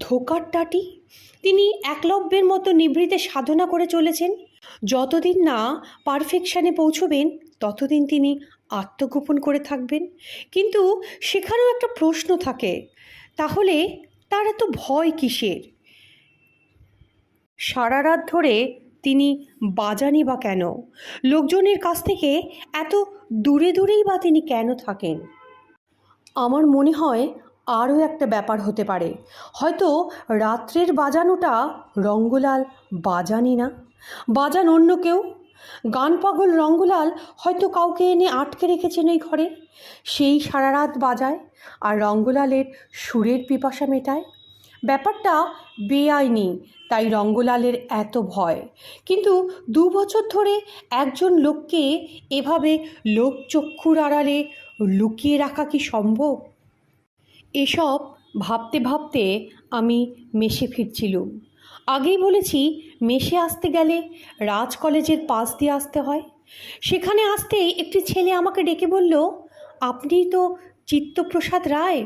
ধোঁকার টাটি। তিনি একলব্যের মতো নিভৃতে সাধনা করে চলেছেন। যতদিন না পারফেকশানে পৌঁছবেন ততদিন তিনি আত্মগোপন করে থাকবেন। কিন্তু সেখানেও একটা প্রশ্ন থাকে, তাহলে তার এত ভয় কিসের? সারা রাত ধরে তিনি বাজানি বা কেন? লোকজনের কাছ থেকে এত দূরে দূরেই বা তিনি কেন থাকেন? আমার মনে হয় আরও একটা ব্যাপার হতে পারে। হয়তো রাত্রের বাজানোটা রঙ্গলাল বাজানি না, বাজান অন্য কেউ। গান পাগল রঙ্গলাল হয়তো কাউকে এনে আটকে রেখেছেন ওই ঘরে, সেই সারা রাত বাজায় আর রঙ্গলালের সুরের পিপাসা মেটায়। ব্যাপারটা বেআইনি, তাই রঙ্গলালের এত ভয়। কিন্তু 2 বছর ধরে একজন লোককে এভাবে লোকচক্ষুর আড়ালে লুকিয়ে রাখা কি সম্ভব? এসব ভাবতে ভাবতে আমি মেসে ফিরছিলুম। আগেই বলেছি, মেসে আসতে গেলে রাজ কলেজের পাশ দিয়ে আসতে হয়। সেখানে আসতেই একটি ছেলে আমাকে ডেকে বলল, আপনিই তো চিত্তপ্রসাদ রায়,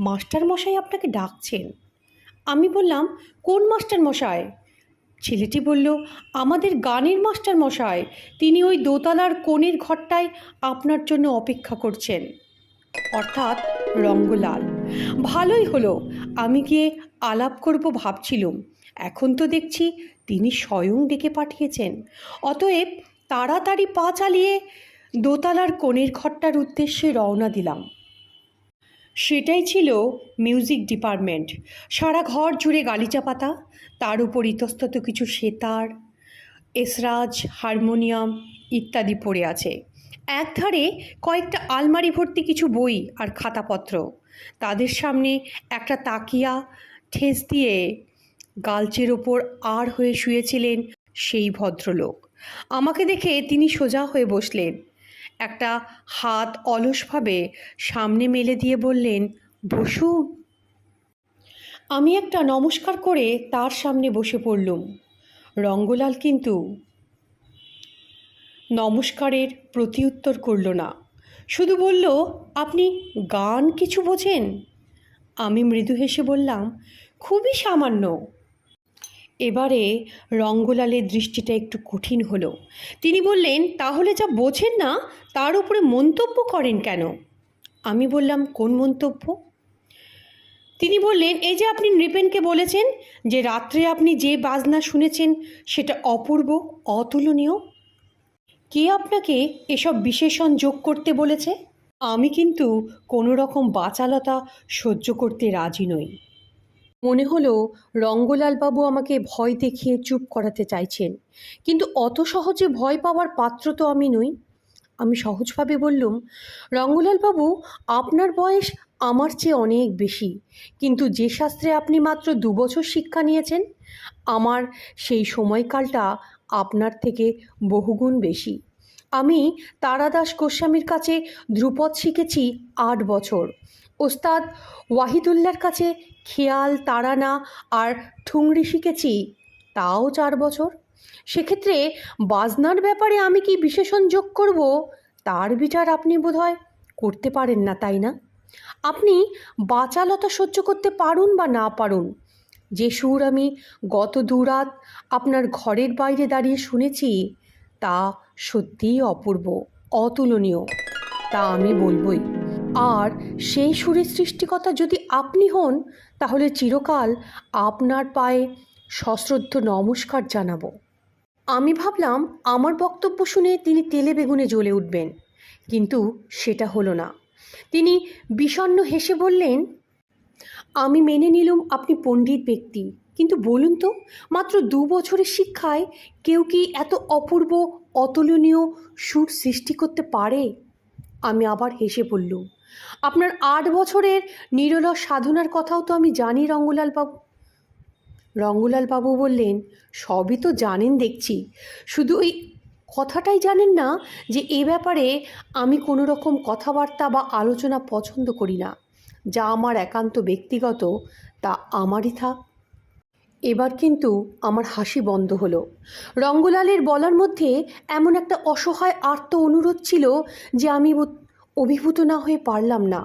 মাস্টার মশাই আপনাকে ডাকছেন। আমি বললাম, কোন মাস্টার মশাই? ছেলেটি বলল, আমাদের গানের মাস্টার মশাই, তিনি ওই দোতলার কোণের ঘরটায় আপনার জন্য অপেক্ষা করছেন। অর্থাৎ রঙ্গলাল। ভালোই হলো, আমি গিয়ে আলাপ করব ভাবছিলুম, এখন তো দেখছি তিনি স্বয়ং ডেকে পাঠিয়েছেন। অতএব তাড়াতাড়ি পা চালিয়ে দোতলার কোণের ঘরটার উদ্দেশ্যে রওনা দিলাম। সেটাই ছিল মিউজিক ডিপার্টমেন্ট। সারা ঘর জুড়ে গালিচা পাতা, তার উপর ইতস্তত কিছু সেতার, এসরাজ, হারমোনিয়াম ইত্যাদি পড়ে আছে। একধারে কয়েকটা আলমারি ভর্তি কিছু বই আর খাতাপত্র। তাদের সামনে একটা তাকিয়া ঠেস দিয়ে গালচের ওপর আর হয়ে শুয়েছিলেন সেই ভদ্রলোক। আমাকে দেখে তিনি সোজা হয়ে বসলেন, একটা হাত অলসভাবে সামনে মেলে দিয়ে বললেন, বসুন। আমি একটা নমস্কার করে তার সামনে বসে পড়লুম। নমস্কারের প্রতিউত্তর করল না, শুধু বলল, আপনি গান কিছু বোঝেন? আমি মৃদু হেসে বললাম, খুবই সামান্য। এবারে রঙ্গলালের দৃষ্টিটা একটু কঠিন হলো। তিনি বললেন, তাহলে যা বোঝেন না তার উপরে মন্তব্য করেন কেন? আমি বললাম, কোন মন্তব্য? তিনি বললেন, এই যে আপনি নৃপেনকে বলেছেন যে রাত্রে আপনি যে বাজনা শুনেছেন সেটা অপূর্ব, অতুলনীয়। কে আপনাকে এসব বিশেষণ যোগ করতে বলেছে? আমি কিন্তু কোনো রকম বাচালতা সহ্য করতে রাজি নই। মনে হলো রঙ্গলালবাবু আমাকে ভয় দেখিয়ে চুপ করাতে চাইছেন, কিন্তু অত সহজে ভয় পাওয়ার পাত্র তো আমি নই। আমি সহজভাবে বললুম, রঙ্গলালবাবু, আপনার বয়স আমার চেয়ে অনেক বেশি, কিন্তু যে শাস্ত্রে আপনি মাত্র 2 বছর শিক্ষা নিয়েছেন, আমার সেই সময়কালটা আপনার থেকে বহুগুণ বেশি। আমি তারাদাস গোস্বামীর কাছে ধ্রুপদ শিখেছি 8 বছর, ওস্তাদ ওয়াহিদুল্লার কাছে খেয়াল, তারানা আর ঠুংরি শিখেছি, তাও 4 বছর। সেক্ষেত্রে বাজনার ব্যাপারে আমি কি বিশেষণ যোগ করব, তার বিচার আপনি বোধহয় করতে পারেন না, তাই না? আপনি বাচালতা সহ্য করতে পারুন বা না পারুন, যে সুর আমি গত 2 রাত আপনার ঘরের বাইরে দাঁড়িয়ে শুনেছি তা সত্যিই অপূর্ব, অতুলনীয়, তা আমি বলবই। আর সেই সুরের সৃষ্টিকর্তা যদি আপনি হন, তাহলে চিরকাল আপনার পায়ে সশ্রদ্ধ নমস্কার জানাবো। আমি ভাবলাম আমার বক্তব্য শুনে তিনি তেলে বেগুনে জ্বলে উঠবেন, কিন্তু সেটা হলো না। তিনি বিষণ্ণ হেসে বললেন, আমি মেনে নিলুম আপনি পণ্ডিত ব্যক্তি, কিন্তু বলুন তো, মাত্র 2 বছরের শিক্ষায় কেউ কি এত অপূর্ব, অতুলনীয় সুর সৃষ্টি করতে পারে? আমি আবার হেসে বললুম, আপনার 8 বছরের নিরলস সাধনার কথাও তো আমি জানি রঙ্গলালবাবু। রঙ্গলালবাবু বললেন, সবই তো জানেন দেখছি, শুধু ওই কথাটাই জানেন না যে এ ব্যাপারে আমি কোনো রকম কথাবার্তা বা আলোচনা পছন্দ করি না। যা আমার একান্ত ব্যক্তিগত, তা আমারই থাক। এবার কিন্তু আমার হাসি বন্ধ হলো। রঙ্গলালের বলার মধ্যে এমন একটা অসহায় আর্ত অনুরোধ ছিল যে আমি অভিভূত না হয়ে পারলাম না।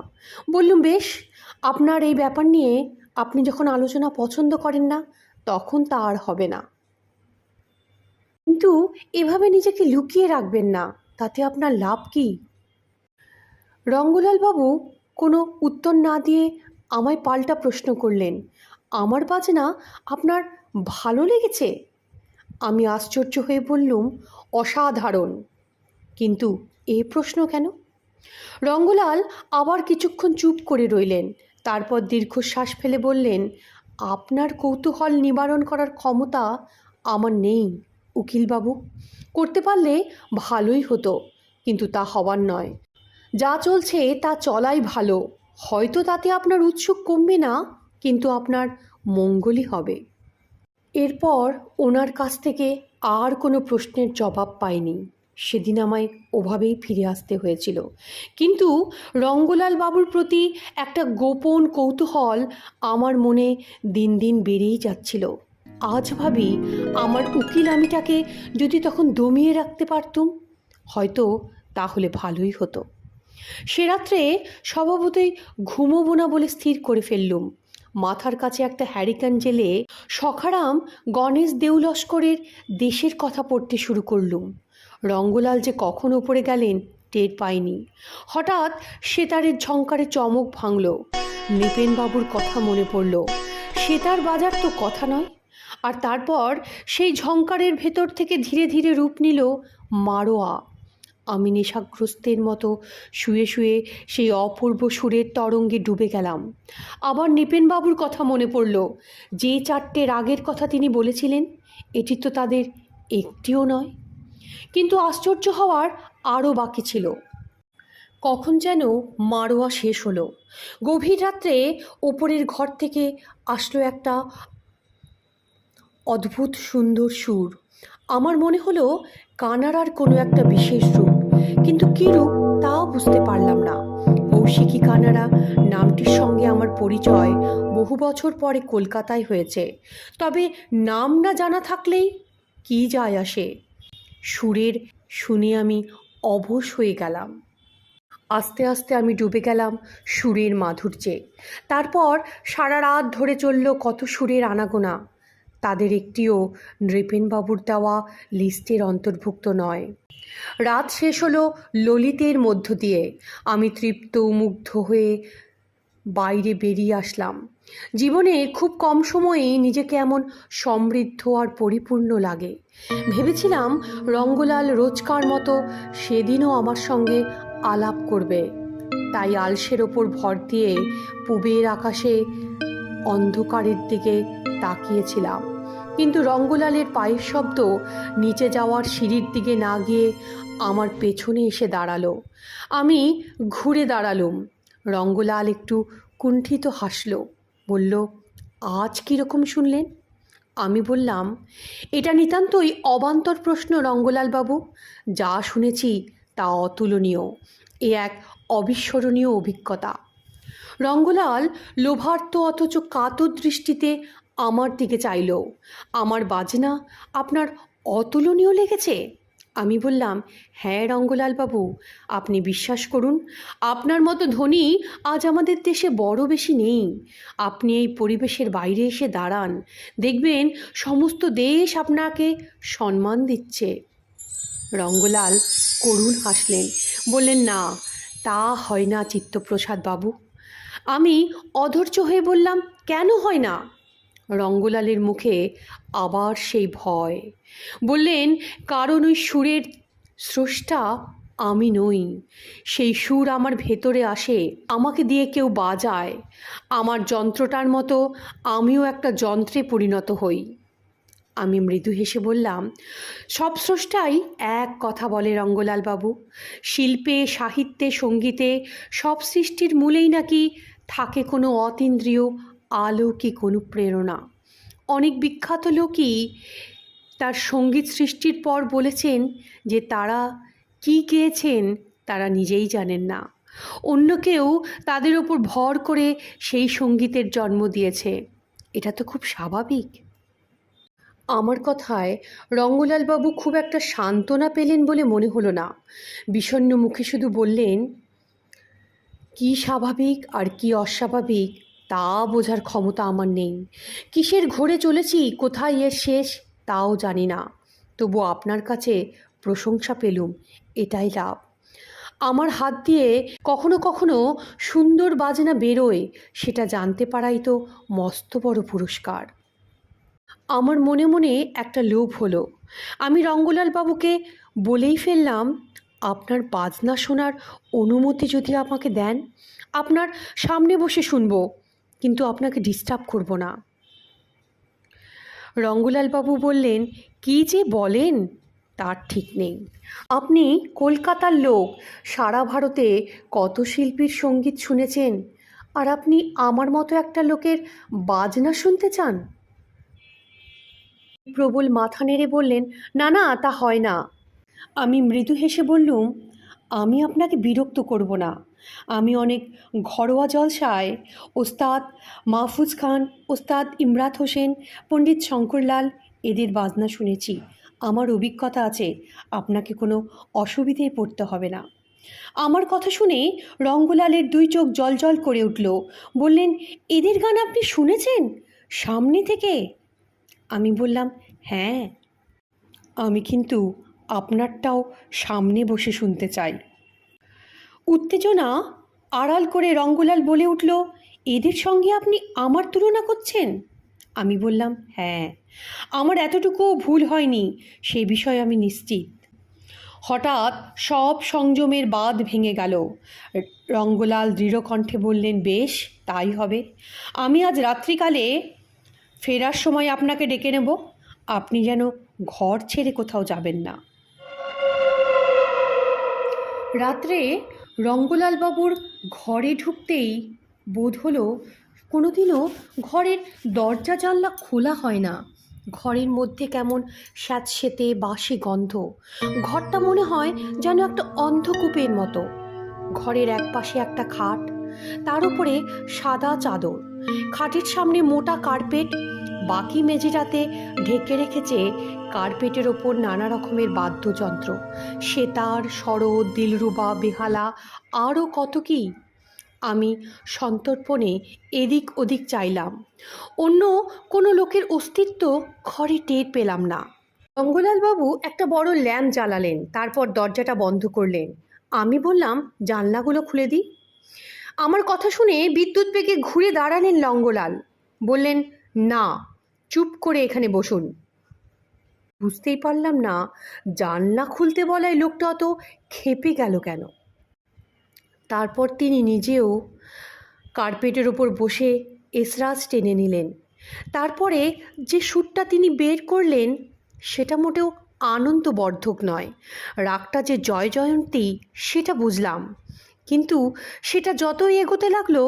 বললুম, বেশ, আপনার এই ব্যাপার নিয়ে আপনি যখন আলোচনা পছন্দ করেন না, তখন তা আর হবে না। কিন্তু এভাবে নিজেকে লুকিয়ে রাখবেন না, তাতে আপনার লাভ কি? রঙ্গলালবাবু কোনো উত্তর না দিয়ে আমায় পাল্টা প্রশ্ন করলেন, আমার বাজনা আপনার ভালো লেগেছে? আমি আশ্চর্য হয়ে বললুম, অসাধারণ। কিন্তু এ প্রশ্ন কেন? রঙ্গলাল আবার কিছুক্ষণ চুপ করে রইলেন, তারপর দীর্ঘশ্বাস ফেলে বললেন, আপনার কৌতূহল নিবারণ করার ক্ষমতা আমার নেই উকিলবাবু। করতে পারলে ভালোই হতো, কিন্তু তা হবার নয়। যা চলছে তা চলাই ভালো। হয়তো তাতে আপনার উৎসুক কমবে না, কিন্তু আপনার মঙ্গলই হবে। এরপর ওনার কাছ থেকে আর কোনো প্রশ্নের জবাব পাইনি। সেদিন আমায় ওভাবেই ফিরে আসতে হয়েছিল। কিন্তু রঙ্গলাল বাবুর প্রতি একটা গোপন কৌতূহল আমার মনে দিন দিন বেড়েই যাচ্ছিল। আজ ভাবি, আমার উকিলামিটাকে যদি তখন দমিয়ে রাখতে পারতুম, হয়তো তাহলে ভালোই হতো। সে রাত্রে স্বভাবতই ঘুমোবো না বলে স্থির করে ফেললুম। মাথার কাছে একটা হ্যারিকেন জেলে সখারাম গণেশ দেউলস্করের দেশের কথা পড়তে শুরু করলুম। রঙ্গলাল যে কখন ওপরে গেলেন টের পাইনি। হঠাৎ সেতারের ঝংকারে চমক ভাঙল। নৃপেনবাবুর কথা মনে পড়ল। সেতার বাজার তো কথা নয়। আর তারপর সেই ঝংকারের ভেতর থেকে ধীরে ধীরে রূপ নিল মারোয়া। আমি নেশাগ্রস্তের মতো শুয়ে শুয়ে সেই অপূর্ব সুরের তরঙ্গে ডুবে গেলাম। আবার নৃপেনবাবুর কথা মনে পড়ল। যে 4টে রাগের কথা তিনি বলেছিলেন, এটি তো তাদের একটিও নয়। কিন্তু আশ্চর্য হওয়ার আরও বাকি ছিল। কখন যেন মারোয়া শেষ হলো। গভীর রাত্রে ওপরের ঘর থেকে আসলো একটা অদ্ভুত সুন্দর সুর। আমার মনে হলো কানাড়ার কোনো একটা বিশেষ রূপ, কিন্তু কী রূপ তাও বুঝতে পারলাম না। কৌশিকী কানাড়া নামটির সঙ্গে আমার পরিচয় বহু বছর পরে কলকাতায় হয়েছে, তবে নাম না জানা থাকলেই কী যায় আসে। সুরের শুনে আমি অবশ হয়ে গেলাম। আস্তে আস্তে আমি ডুবে গেলাম সুরের মাধুর্যে। তারপর সারা রাত ধরে চলল কত সুরের আনাগোনা। তাদের একটিও নৃপেনবাবুর দেওয়া লিস্টের অন্তর্ভুক্ত নয়। রাত শেষ হলো ললিতের মধ্য দিয়ে। আমি তৃপ্ত মুগ্ধ হয়ে বাইরে বেরিয়ে আসলাম। জীবনে খুব কম সময়েই নিজেকে এমন সমৃদ্ধ আর পরিপূর্ণ লাগে। ভেবেছিলাম রঙ্গলাল রোজকার মতো সেদিনও আমার সঙ্গে আলাপ করবে, তাই আলসের ওপর ভর দিয়ে পূবের আকাশে অন্ধকারের দিকে তাকিয়েছিলাম। কিন্তু রঙ্গলালের পায়ের শব্দ নিচে যাওয়ার সিঁড়ির দিকে না গিয়ে আমার পেছনে এসে দাঁড়ালো। আমি ঘুরে দাঁড়ালুম। রঙ্গলাল একটু কুণ্ঠিত হাসল, বলল, আজ কীরকম শুনলেন? আমি বললাম, এটা নিতান্তই অবান্তর প্রশ্ন রঙ্গলাল বাবু। যা শুনেছি তা অতুলনীয়। এ এক অবিস্মরণীয় অভিজ্ঞতা। রঙ্গলাল লোভার্ত অথচ কাতর দৃষ্টিতে আমার দিকে চাইল। আমার বাজনা আপনার অতুলনীয় লেগেছে? আমি বললাম, হ্যাঁ রঙ্গলাল বাবু, আপনি বিশ্বাস করুন, আপনার মতো ধনী আজ আমাদের দেশে বড় বেশি নেই। আপনি এই পরিবেশের বাইরে এসে দাঁড়ান, দেখবেন সমস্ত দেশ আপনাকে সম্মান দিচ্ছে। রঙ্গলাল করুণ হাসলেন, বললেন, না, তা হয় না চিত্তপ্রসাদ বাবু। আমি অধৈর্য হয়ে বললাম, কেন হয় না? রঙ্গলালের মুখে আবার সেই ভয়। বললেন, কারণ ওই সুরের স্রষ্টা আমি নই। সেই সুর আমার ভেতরে আসে, আমাকে দিয়ে কেউ বাজায়। আমার যন্ত্রটার মতো আমিও একটা যন্ত্রে পরিণত হই। আমি মৃদু হেসে বললাম, সব স্রষ্টাই এক কথা বলে রঙ্গলাল বাবু। শিল্পে, সাহিত্যে, সঙ্গীতে সব সৃষ্টির মূলেই নাকি থাকে কোনো অতীন্দ্রিয় অলৌকিক অনুপ্রেরণা। অনেক বিখ্যাত লোকই তার সঙ্গীত সৃষ্টির পর বলেছেন যে তারা কী গেয়েছেন তারা নিজেই জানেন না। অন্য কেউ তাদের ওপর ভর করে সেই সঙ্গীতের জন্ম দিয়েছে। এটা তো খুব স্বাভাবিক। আমার কথায় রঙ্গলালবাবু খুব একটা সান্ত্বনা পেলেন বলে মনে হলো না। বিষণ্ণ মুখে শুধু বললেন, কি স্বাভাবিক আর কি অস্বাভাবিক তা বোঝার ক্ষমতা আমার নেই। কিসের ঘোরে চলেছি, কোথায় এর শেষ তাও জানি না। তবু আপনার কাছে প্রশংসা পেলুম, এটাই লাভ। আমার হাত দিয়ে কখনো কখনো সুন্দর বাজনা বেরোয়, সেটা জানতে পারাই তো মস্ত বড় পুরস্কার। আমার মনে মনে একটা লোভ হলো। আমি রঙ্গলাল বাবুকে বলেই ফেললাম, আপনার বাজনা শোনার অনুমতি যদি আমাকে দেন, আপনার সামনে বসে শুনবো, কিন্তু আপনাকে ডিস্টার্ব করব না। রঙ্গলাল বাবু বললেন, কী যে বলেন তার ঠিক নেই। আপনি কলকাতার লোক, সারা ভারতে কত শিল্পীর সঙ্গীত শুনেছেন, আর আপনি আমার মতো একটা লোকের বাজনা শুনতে চান? প্রবল মাথা নেড়ে বললেন, না না, তা হয় না। আমি মৃদু হেসে বললুম, আমি আপনাকে বিরক্ত করব না। আমি অনেক ঘরোয়া জলসায় ওস্তাদ মাহফুজ খান, ওস্তাদ ইমরাত হোসেন, পণ্ডিত শঙ্করলাল এদের বাজনা শুনেছি। আমার অভিজ্ঞতা আছে, আপনাকে কোনো অসুবিধেয় পড়তে হবে না। আমার কথা শুনে রঙ্গলালের দুই চোখ জলজল করে উঠল। বললেন, এদের গান আপনি শুনেছেন সামনে থেকে? আমি বললাম, হ্যাঁ, আমি কিন্তু আপনারটাও সামনে বসে শুনতে চাই। উত্তেজনা আড়াল করে রঙ্গলাল বলে উঠল, এদের সঙ্গে আপনি আমার তুলনা করছেন? আমি বললাম, হ্যাঁ, আমার এতটুকুও ভুল হয়নি, সে বিষয়ে আমি নিশ্চিত। হঠাৎ সব সংযমের বাঁধ ভেঙে গেল। রঙ্গলাল দৃঢ়কণ্ঠে বললেন, বেশ, তাই হবে। আমি আজ রাত্রিকালে ফেরার সময় আপনাকে ডেকে নেব। আপনি যেন ঘর ছেড়ে কোথাও যাবেন না। রাত্রে রঙ্গলাল বাবুর ঘরে ঢুকতেই বোধ হলো কোনোদিনও ঘরের দরজা জানলা খোলা হয় না। ঘরের মধ্যে কেমন স্যাঁতসেঁতে বাসি গন্ধ। ঘরটা মনে হয় যেন একটা অন্ধকূপের মতো। ঘরের একপাশে একটা খাট, তার উপরে সাদা চাদর, খাটের সামনে মোটা কার্পেট, বাকি মেঝেটাতে ঢেকে রেখেছে কার্পেটের ওপর নানা রকমের বাদ্যযন্ত্র, সেতার, সরোদ, দিলরুবা, বেহালা, আরও কত কী। আমি সন্তর্পণে এদিক ওদিক চাইলাম, অন্য কোনো লোকের অস্তিত্ব ঘরে টের পেলাম না। রঙ্গলালবাবু একটা বড় ল্যাম্প জ্বালালেন, তারপর দরজাটা বন্ধ করলেন। আমি বললাম, জানলাগুলো খুলে দিই। আমার কথা শুনে বিদ্যুৎ বেগে ঘুরে দাঁড়ালেন রঙ্গলাল। বললেন, না, চুপ করে এখানে বসুন। বুঝতেই পারলাম না জানলা খুলতে বলায় লোকটা অত ক্ষেপে গেল কেন। তারপর তিনি নিজেও কার্পেটের ওপর বসে এসরাজ টেনে নিলেন। তারপরে যে সুরটা তিনি বের করলেন সেটা মোটেও আনন্দবর্ধক নয়। রাগটা যে জয় জয়ন্তী সেটা বুঝলাম, কিন্তু সেটা যতই এগোতে লাগলো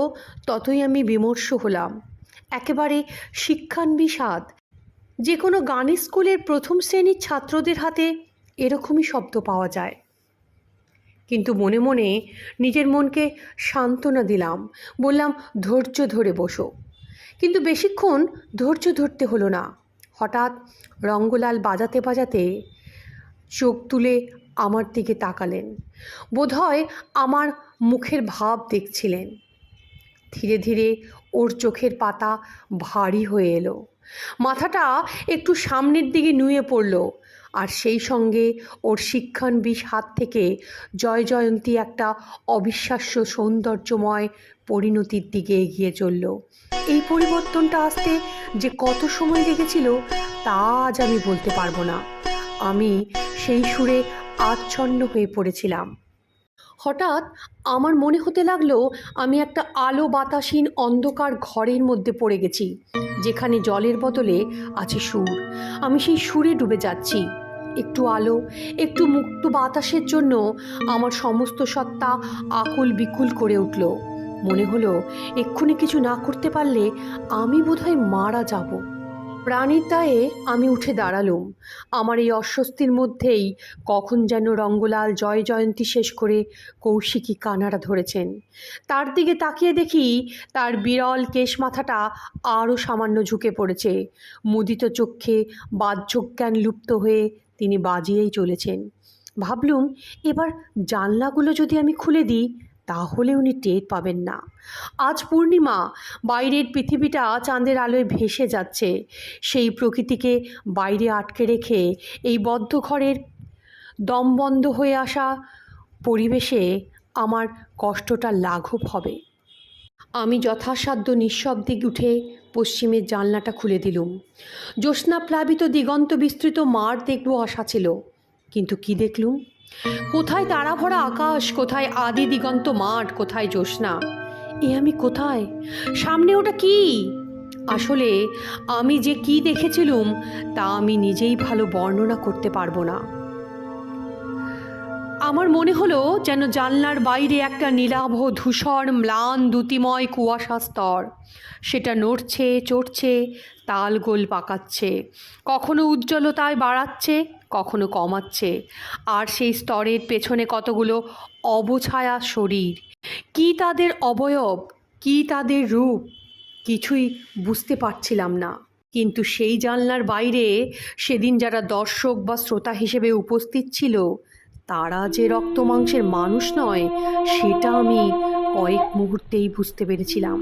ততই আমি বিমর্ষ হলাম। একেবারে শিক্ষানবিষাদ। যে কোনো গানের স্কুলের প্রথম শ্রেণীর ছাত্রদের হাতে এরকমই শব্দ পাওয়া যায়। কিন্তু মনে মনে নিজের মনকে সান্ত্বনা দিলাম, বললাম, ধৈর্য ধরে বসো। কিন্তু বেশিক্ষণ ধৈর্য ধরতে হলো না। হঠাৎ রঙ্গলাল বাজাতে বাজাতে চোখ তুলে আমার দিকে তাকালেন। বোধহয় আমার মুখের ভাব দেখছিলেন। ধীরে ধীরে ওর চোখের পাতা ভারী হয়ে এলো, মাথাটা একটু সামনের দিকে নুয়ে পড়ল, আর সেই সঙ্গে ওর শিক্ষানবিশ হাত থেকে জয় জয়ন্তী একটা অবিশ্বাস্য সৌন্দর্যময় পরিণতির দিকে এগিয়ে চলল। এই পরিবর্তনটা আসতে যে কত সময় লেগেছিল তা আজ আমি বলতে পারবো না। আমি সেই সুরে আচ্ছন্ন হয়ে পড়েছিলাম। হঠাৎ আমার মনে হতে লাগলো আমি একটা আলো বাতাসহীন অন্ধকার ঘরের মধ্যে পড়ে গেছি, যেখানে জলের বদলে আছে সুর। আমি সেই সুরে ডুবে যাচ্ছি। একটু আলো, একটু মুক্ত বাতাসের জন্য আমার সমস্ত সত্তা আকুল বিকুল করে উঠল। মনে হলো এক্ষুনি কিছু না করতে পারলে আমি বোধহয় মারা যাব। প্রাণীর দায়ে আমি উঠে দাঁড়ালুম। আমার এই অস্বস্তির মধ্যেই কখন যেন রঙ্গলাল জয় জয়ন্তী শেষ করে কৌশিকী কানাড়া ধরেছেন। তার দিকে তাকিয়ে দেখি তার বিরল কেশ মাথাটা আরও সামান্য ঝুঁকে পড়েছে। মুদিত চক্ষে বাহ্যজ্ঞান লুপ্ত হয়ে তিনি বাজিয়েই চলেছেন। ভাবলুম, এবার জানলাগুলো যদি আমি খুলে দিই তাহলে উনি টের পাবেন না। আজ পূর্ণিমা, বাইরের পৃথিবীটা চাঁদের আলোয় ভেসে যাচ্ছে। সেই প্রকৃতিকে বাইরে আটকে রেখে এই বদ্ধ ঘরের দমবন্ধ হয়ে আসা পরিবেশে আমার কষ্টটা লাঘব হবে। আমি যথাসাধ্য নিঃশব্দে উঠে পশ্চিমের জানলাটা খুলে দিলুম। জ্যোৎস্না প্লাবিত দিগন্ত বিস্তৃত মাঠ দেখব আশা ছিল, কিন্তু কি দেখলুম? কোথায় তারাভরা আকাশ, কোথায় আদি দিগন্ত মাঠ, কোথায় জ্যোৎস্না। এ আমি কোথায়? সামনে ওটা কি? আসলে আমি যে কি দেখেছিলুম তা আমি নিজেই ভালো বর্ণনা করতে পারবো না। আমার মনে হলো যেন জানলার বাইরে একটা নীলাভ ধূসর ম্লান দ্যুতিময় কুয়াশা স্তর। সেটা নড়ছে, চড়ছে, তালগোল পাকাচ্ছে, কখনো উজ্জ্বলতায় বাড়াচ্ছে, কখনো কমাচ্ছে। আর সেই স্তরের পেছনে কতগুলো অবছায়া শরীর। কি তাদের অবয়ব, কি তাদের রূপ, কিছুই বুঝতে পারছিলাম না। কিন্তু সেই জানলার বাইরে সেদিন যারা দর্শক বা শ্রোতা হিসেবে উপস্থিত ছিল তারা যে রক্ত মাংসের মানুষ নয় সেটা আমি কয়েক মুহূর্তেই বুঝতে পেরেছিলাম।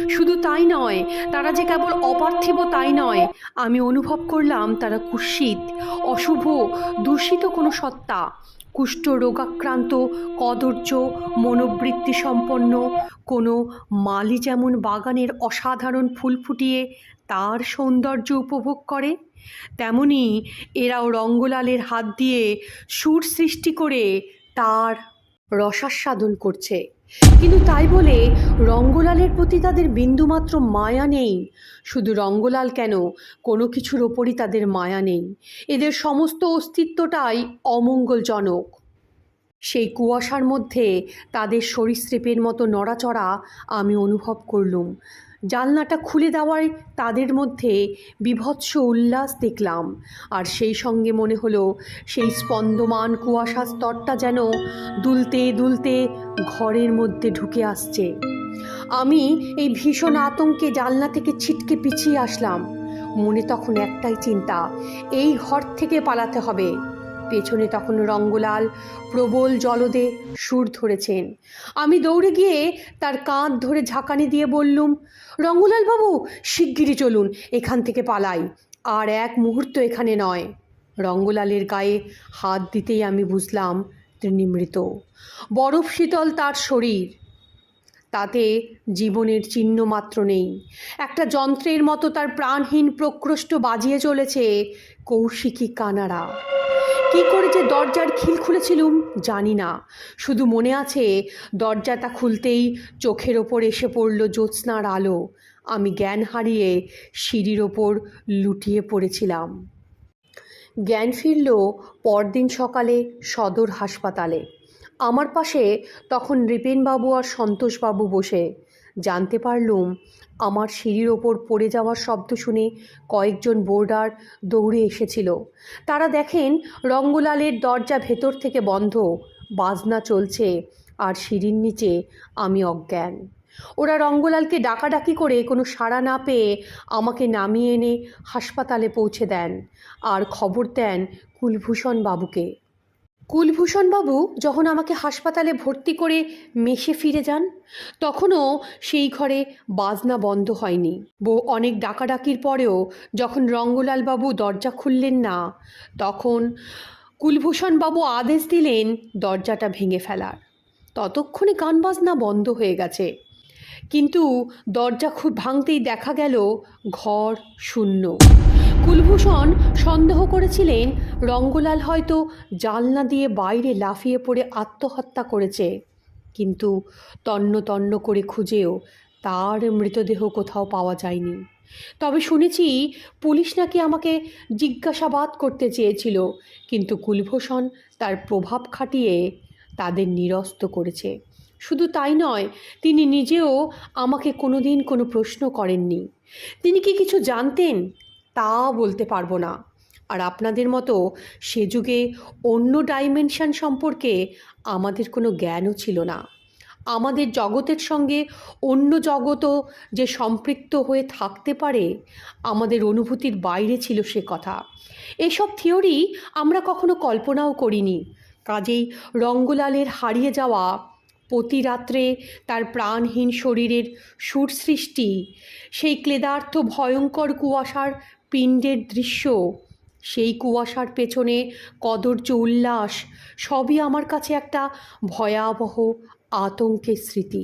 শুধু তাই নয়, তারা যে কেবল অপার্থিব তাই নয়, আমি অনুভব করলাম তারা কুৎসিত, অশুভ, দূষিত কোনো সত্তা। কুষ্ঠ রোগাক্রান্ত, কদর্য, মনোবৃত্তি সম্পন্ন কোনো মালি যেমন বাগানের অসাধারণ ফুল ফুটিয়ে তার সৌন্দর্য উপভোগ করে, তেমনি এরাও রঙ্গলালের হাত দিয়ে সুর সৃষ্টি করে তার রসাস্বাদন করছে। কিন্তু তাই বলে রঙ্গলালের প্রতি তাদের বিন্দুমাত্র মায়া নেই। শুধু রঙ্গলাল কেন, কোনো কিছুর ওপরই তাদের মায়া নেই। এদের সমস্ত অস্তিত্বটাই অমঙ্গলজনক। সেই কুয়াশার মধ্যে তাদের সরীসৃপের মতো নড়াচড়া আমি অনুভব করলুম। জানলাটা খুলে দেওয়ায় তাদের মধ্যে বীভৎস উল্লাস দেখলাম, আর সেই সঙ্গে মনে হলো সেই স্পন্দমান কুয়াশার স্তরটা যেন দুলতে দুলতে ঘরের মধ্যে ঢুকে আসছে। আমি এই ভীষণ আতঙ্কে জানলা থেকে ছিটকে পিছিয়ে আসলাম। মনে তখন একটাই চিন্তা, এই ঘর থেকে পালাতে হবে। পেছনে তখন রঙ্গলাল প্রবল জলদে সুর ধরেছেন। আমি দৌড়ে গিয়ে তার কাঁধ ধরে ঝাঁকানি দিয়ে বললুম, রঙ্গলাল বাবু, শিগগিরই চলুন, এখান থেকে পালাই, আর এক মুহূর্ত এখানে নয়। রঙ্গলালের গায়ে হাত দিতেই আমি বুঝলাম তিনি মৃত। বরফ শীতল তার শরীর, তাতে জীবনের চিহ্ন মাত্র নেই। একটা যন্ত্রের মতো তার প্রাণহীন প্রকৃষ্ট বাজিয়ে চলেছে কৌশিকী কানাড়া। কি করে যে দরজার খিল খুলেছিলুম জানি না, শুধু মনে আছে দরজাটা খুলতেই চোখের ওপর এসে পড়ল জ্যোৎস্নার আলো। আমি জ্ঞান হারিয়ে সিঁড়ির ওপর লুটিয়ে পড়েছিলাম। জ্ঞান ফিরল পরদিন সকালে সদর হাসপাতালে। আমার পাশে তখন নৃপেনবাবু আর সন্তোষবাবু বসে। জানতে পারলুম আমার সিঁড়ির ওপর পড়ে যাওয়ার শব্দ শুনে কয়েকজন বোর্ডার দৌড়ে এসেছিল। তারা দেখেন রঙ্গলালের দরজা ভেতর থেকে বন্ধ, বাজনা চলছে, আর সিঁড়ির নিচে আমি অজ্ঞান। ওরা রঙ্গলালকে ডাকাডাকি করে কোনো সাড়া না পেয়ে আমাকে নামিয়ে এনে হাসপাতালে পৌঁছে দেন, আর খবর দেন কুলভূষণ বাবুকে। কুলভূষণ বাবু যখন আমাকে হাসপাতালে ভর্তি করে মেসে ফিরে যান, তখনও সেই ঘরে বাজনা বন্ধ হয়নি। অনেক ডাকাডাকির পরেও যখন রঙ্গলাল বাবু দরজা খুললেন না, তখন কুলভূষণ বাবু আদেশ দিলেন দরজাটা ভেঙে ফেলার। ততক্ষণে গান বাজনা বন্ধ হয়ে গেছে, কিন্তু দরজা খুব ভাঙতেই দেখা গেল ঘর শূন্য। কুলভূষণ সন্দেহ করেছিলেন রঙ্গলাল হয়তো জানলা দিয়ে বাইরে লাফিয়ে পড়ে আত্মহত্যা করেছে, কিন্তু তন্ন তন্ন করে খুঁজেও তার মৃতদেহ কোথাও পাওয়া যায়নি। তবে শুনেছি পুলিশ নাকি আমাকে জিজ্ঞাসাবাদ করতে চেয়েছিল, কিন্তু কুলভূষণ তার প্রভাব খাটিয়ে তাদের নিরস্ত করেছে। শুধু তাই নয়, তিনি নিজেও আমাকে কোনোদিন কোনো প্রশ্ন করেননি। তিনি কি কিছু জানতেন তা বলতে পারবো না। আর আপনাদের মতো সে যুগে অন্য ডাইমেনশন সম্পর্কে আমাদের কোনো জ্ঞানও ছিল না। আমাদের জগতের সঙ্গে অন্য জগতও যে সম্পৃক্ত হয়ে থাকতে পারে আমাদের অনুভূতির বাইরে ছিল সে কথা। এসব থিওরি আমরা কখনো কল্পনাও করিনি। কাজেই রঙ্গলালের হারিয়ে যাওয়া, প্রতি রাত্রে তার প্রাণহীন শরীরের সুর সৃষ্টি, সেই ক্লেদার্থ ভয়ঙ্কর কুয়াশার পিণ্ডের দৃশ্য, সেই কুয়াশার পেছনে কদর্য উল্লাস, সবই আমার কাছে একটা ভয়াবহ আতঙ্কের স্মৃতি।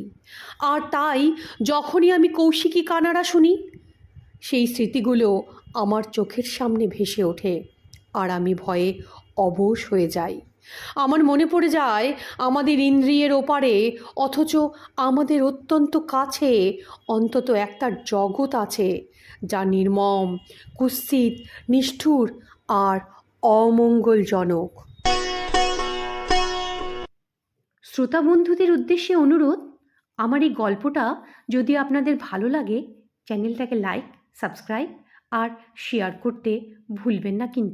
আর তাই যখনই আমি কৌশিকী কানাড়া শুনি, সেই স্মৃতিগুলো আমার চোখের সামনে ভেসে ওঠে, আর আমি ভয়ে অবশ হয়ে যাই। আমার মনে পড়ে যায় আমাদের ইন্দ্রিয়ের ওপারে, অথচ আমাদের অত্যন্ত কাছে অন্তত একটা জগৎ আছে যা নির্মম, কুৎসিত, নিষ্ঠুর আর অমঙ্গলজনক। শ্রোতা বন্ধুদের উদ্দেশ্যে অনুরোধ, আমার এই গল্পটা যদি আপনাদের ভালো লাগে, চ্যানেলটাকে লাইক, সাবস্ক্রাইব আর শেয়ার করতে ভুলবেন না কিন্তু।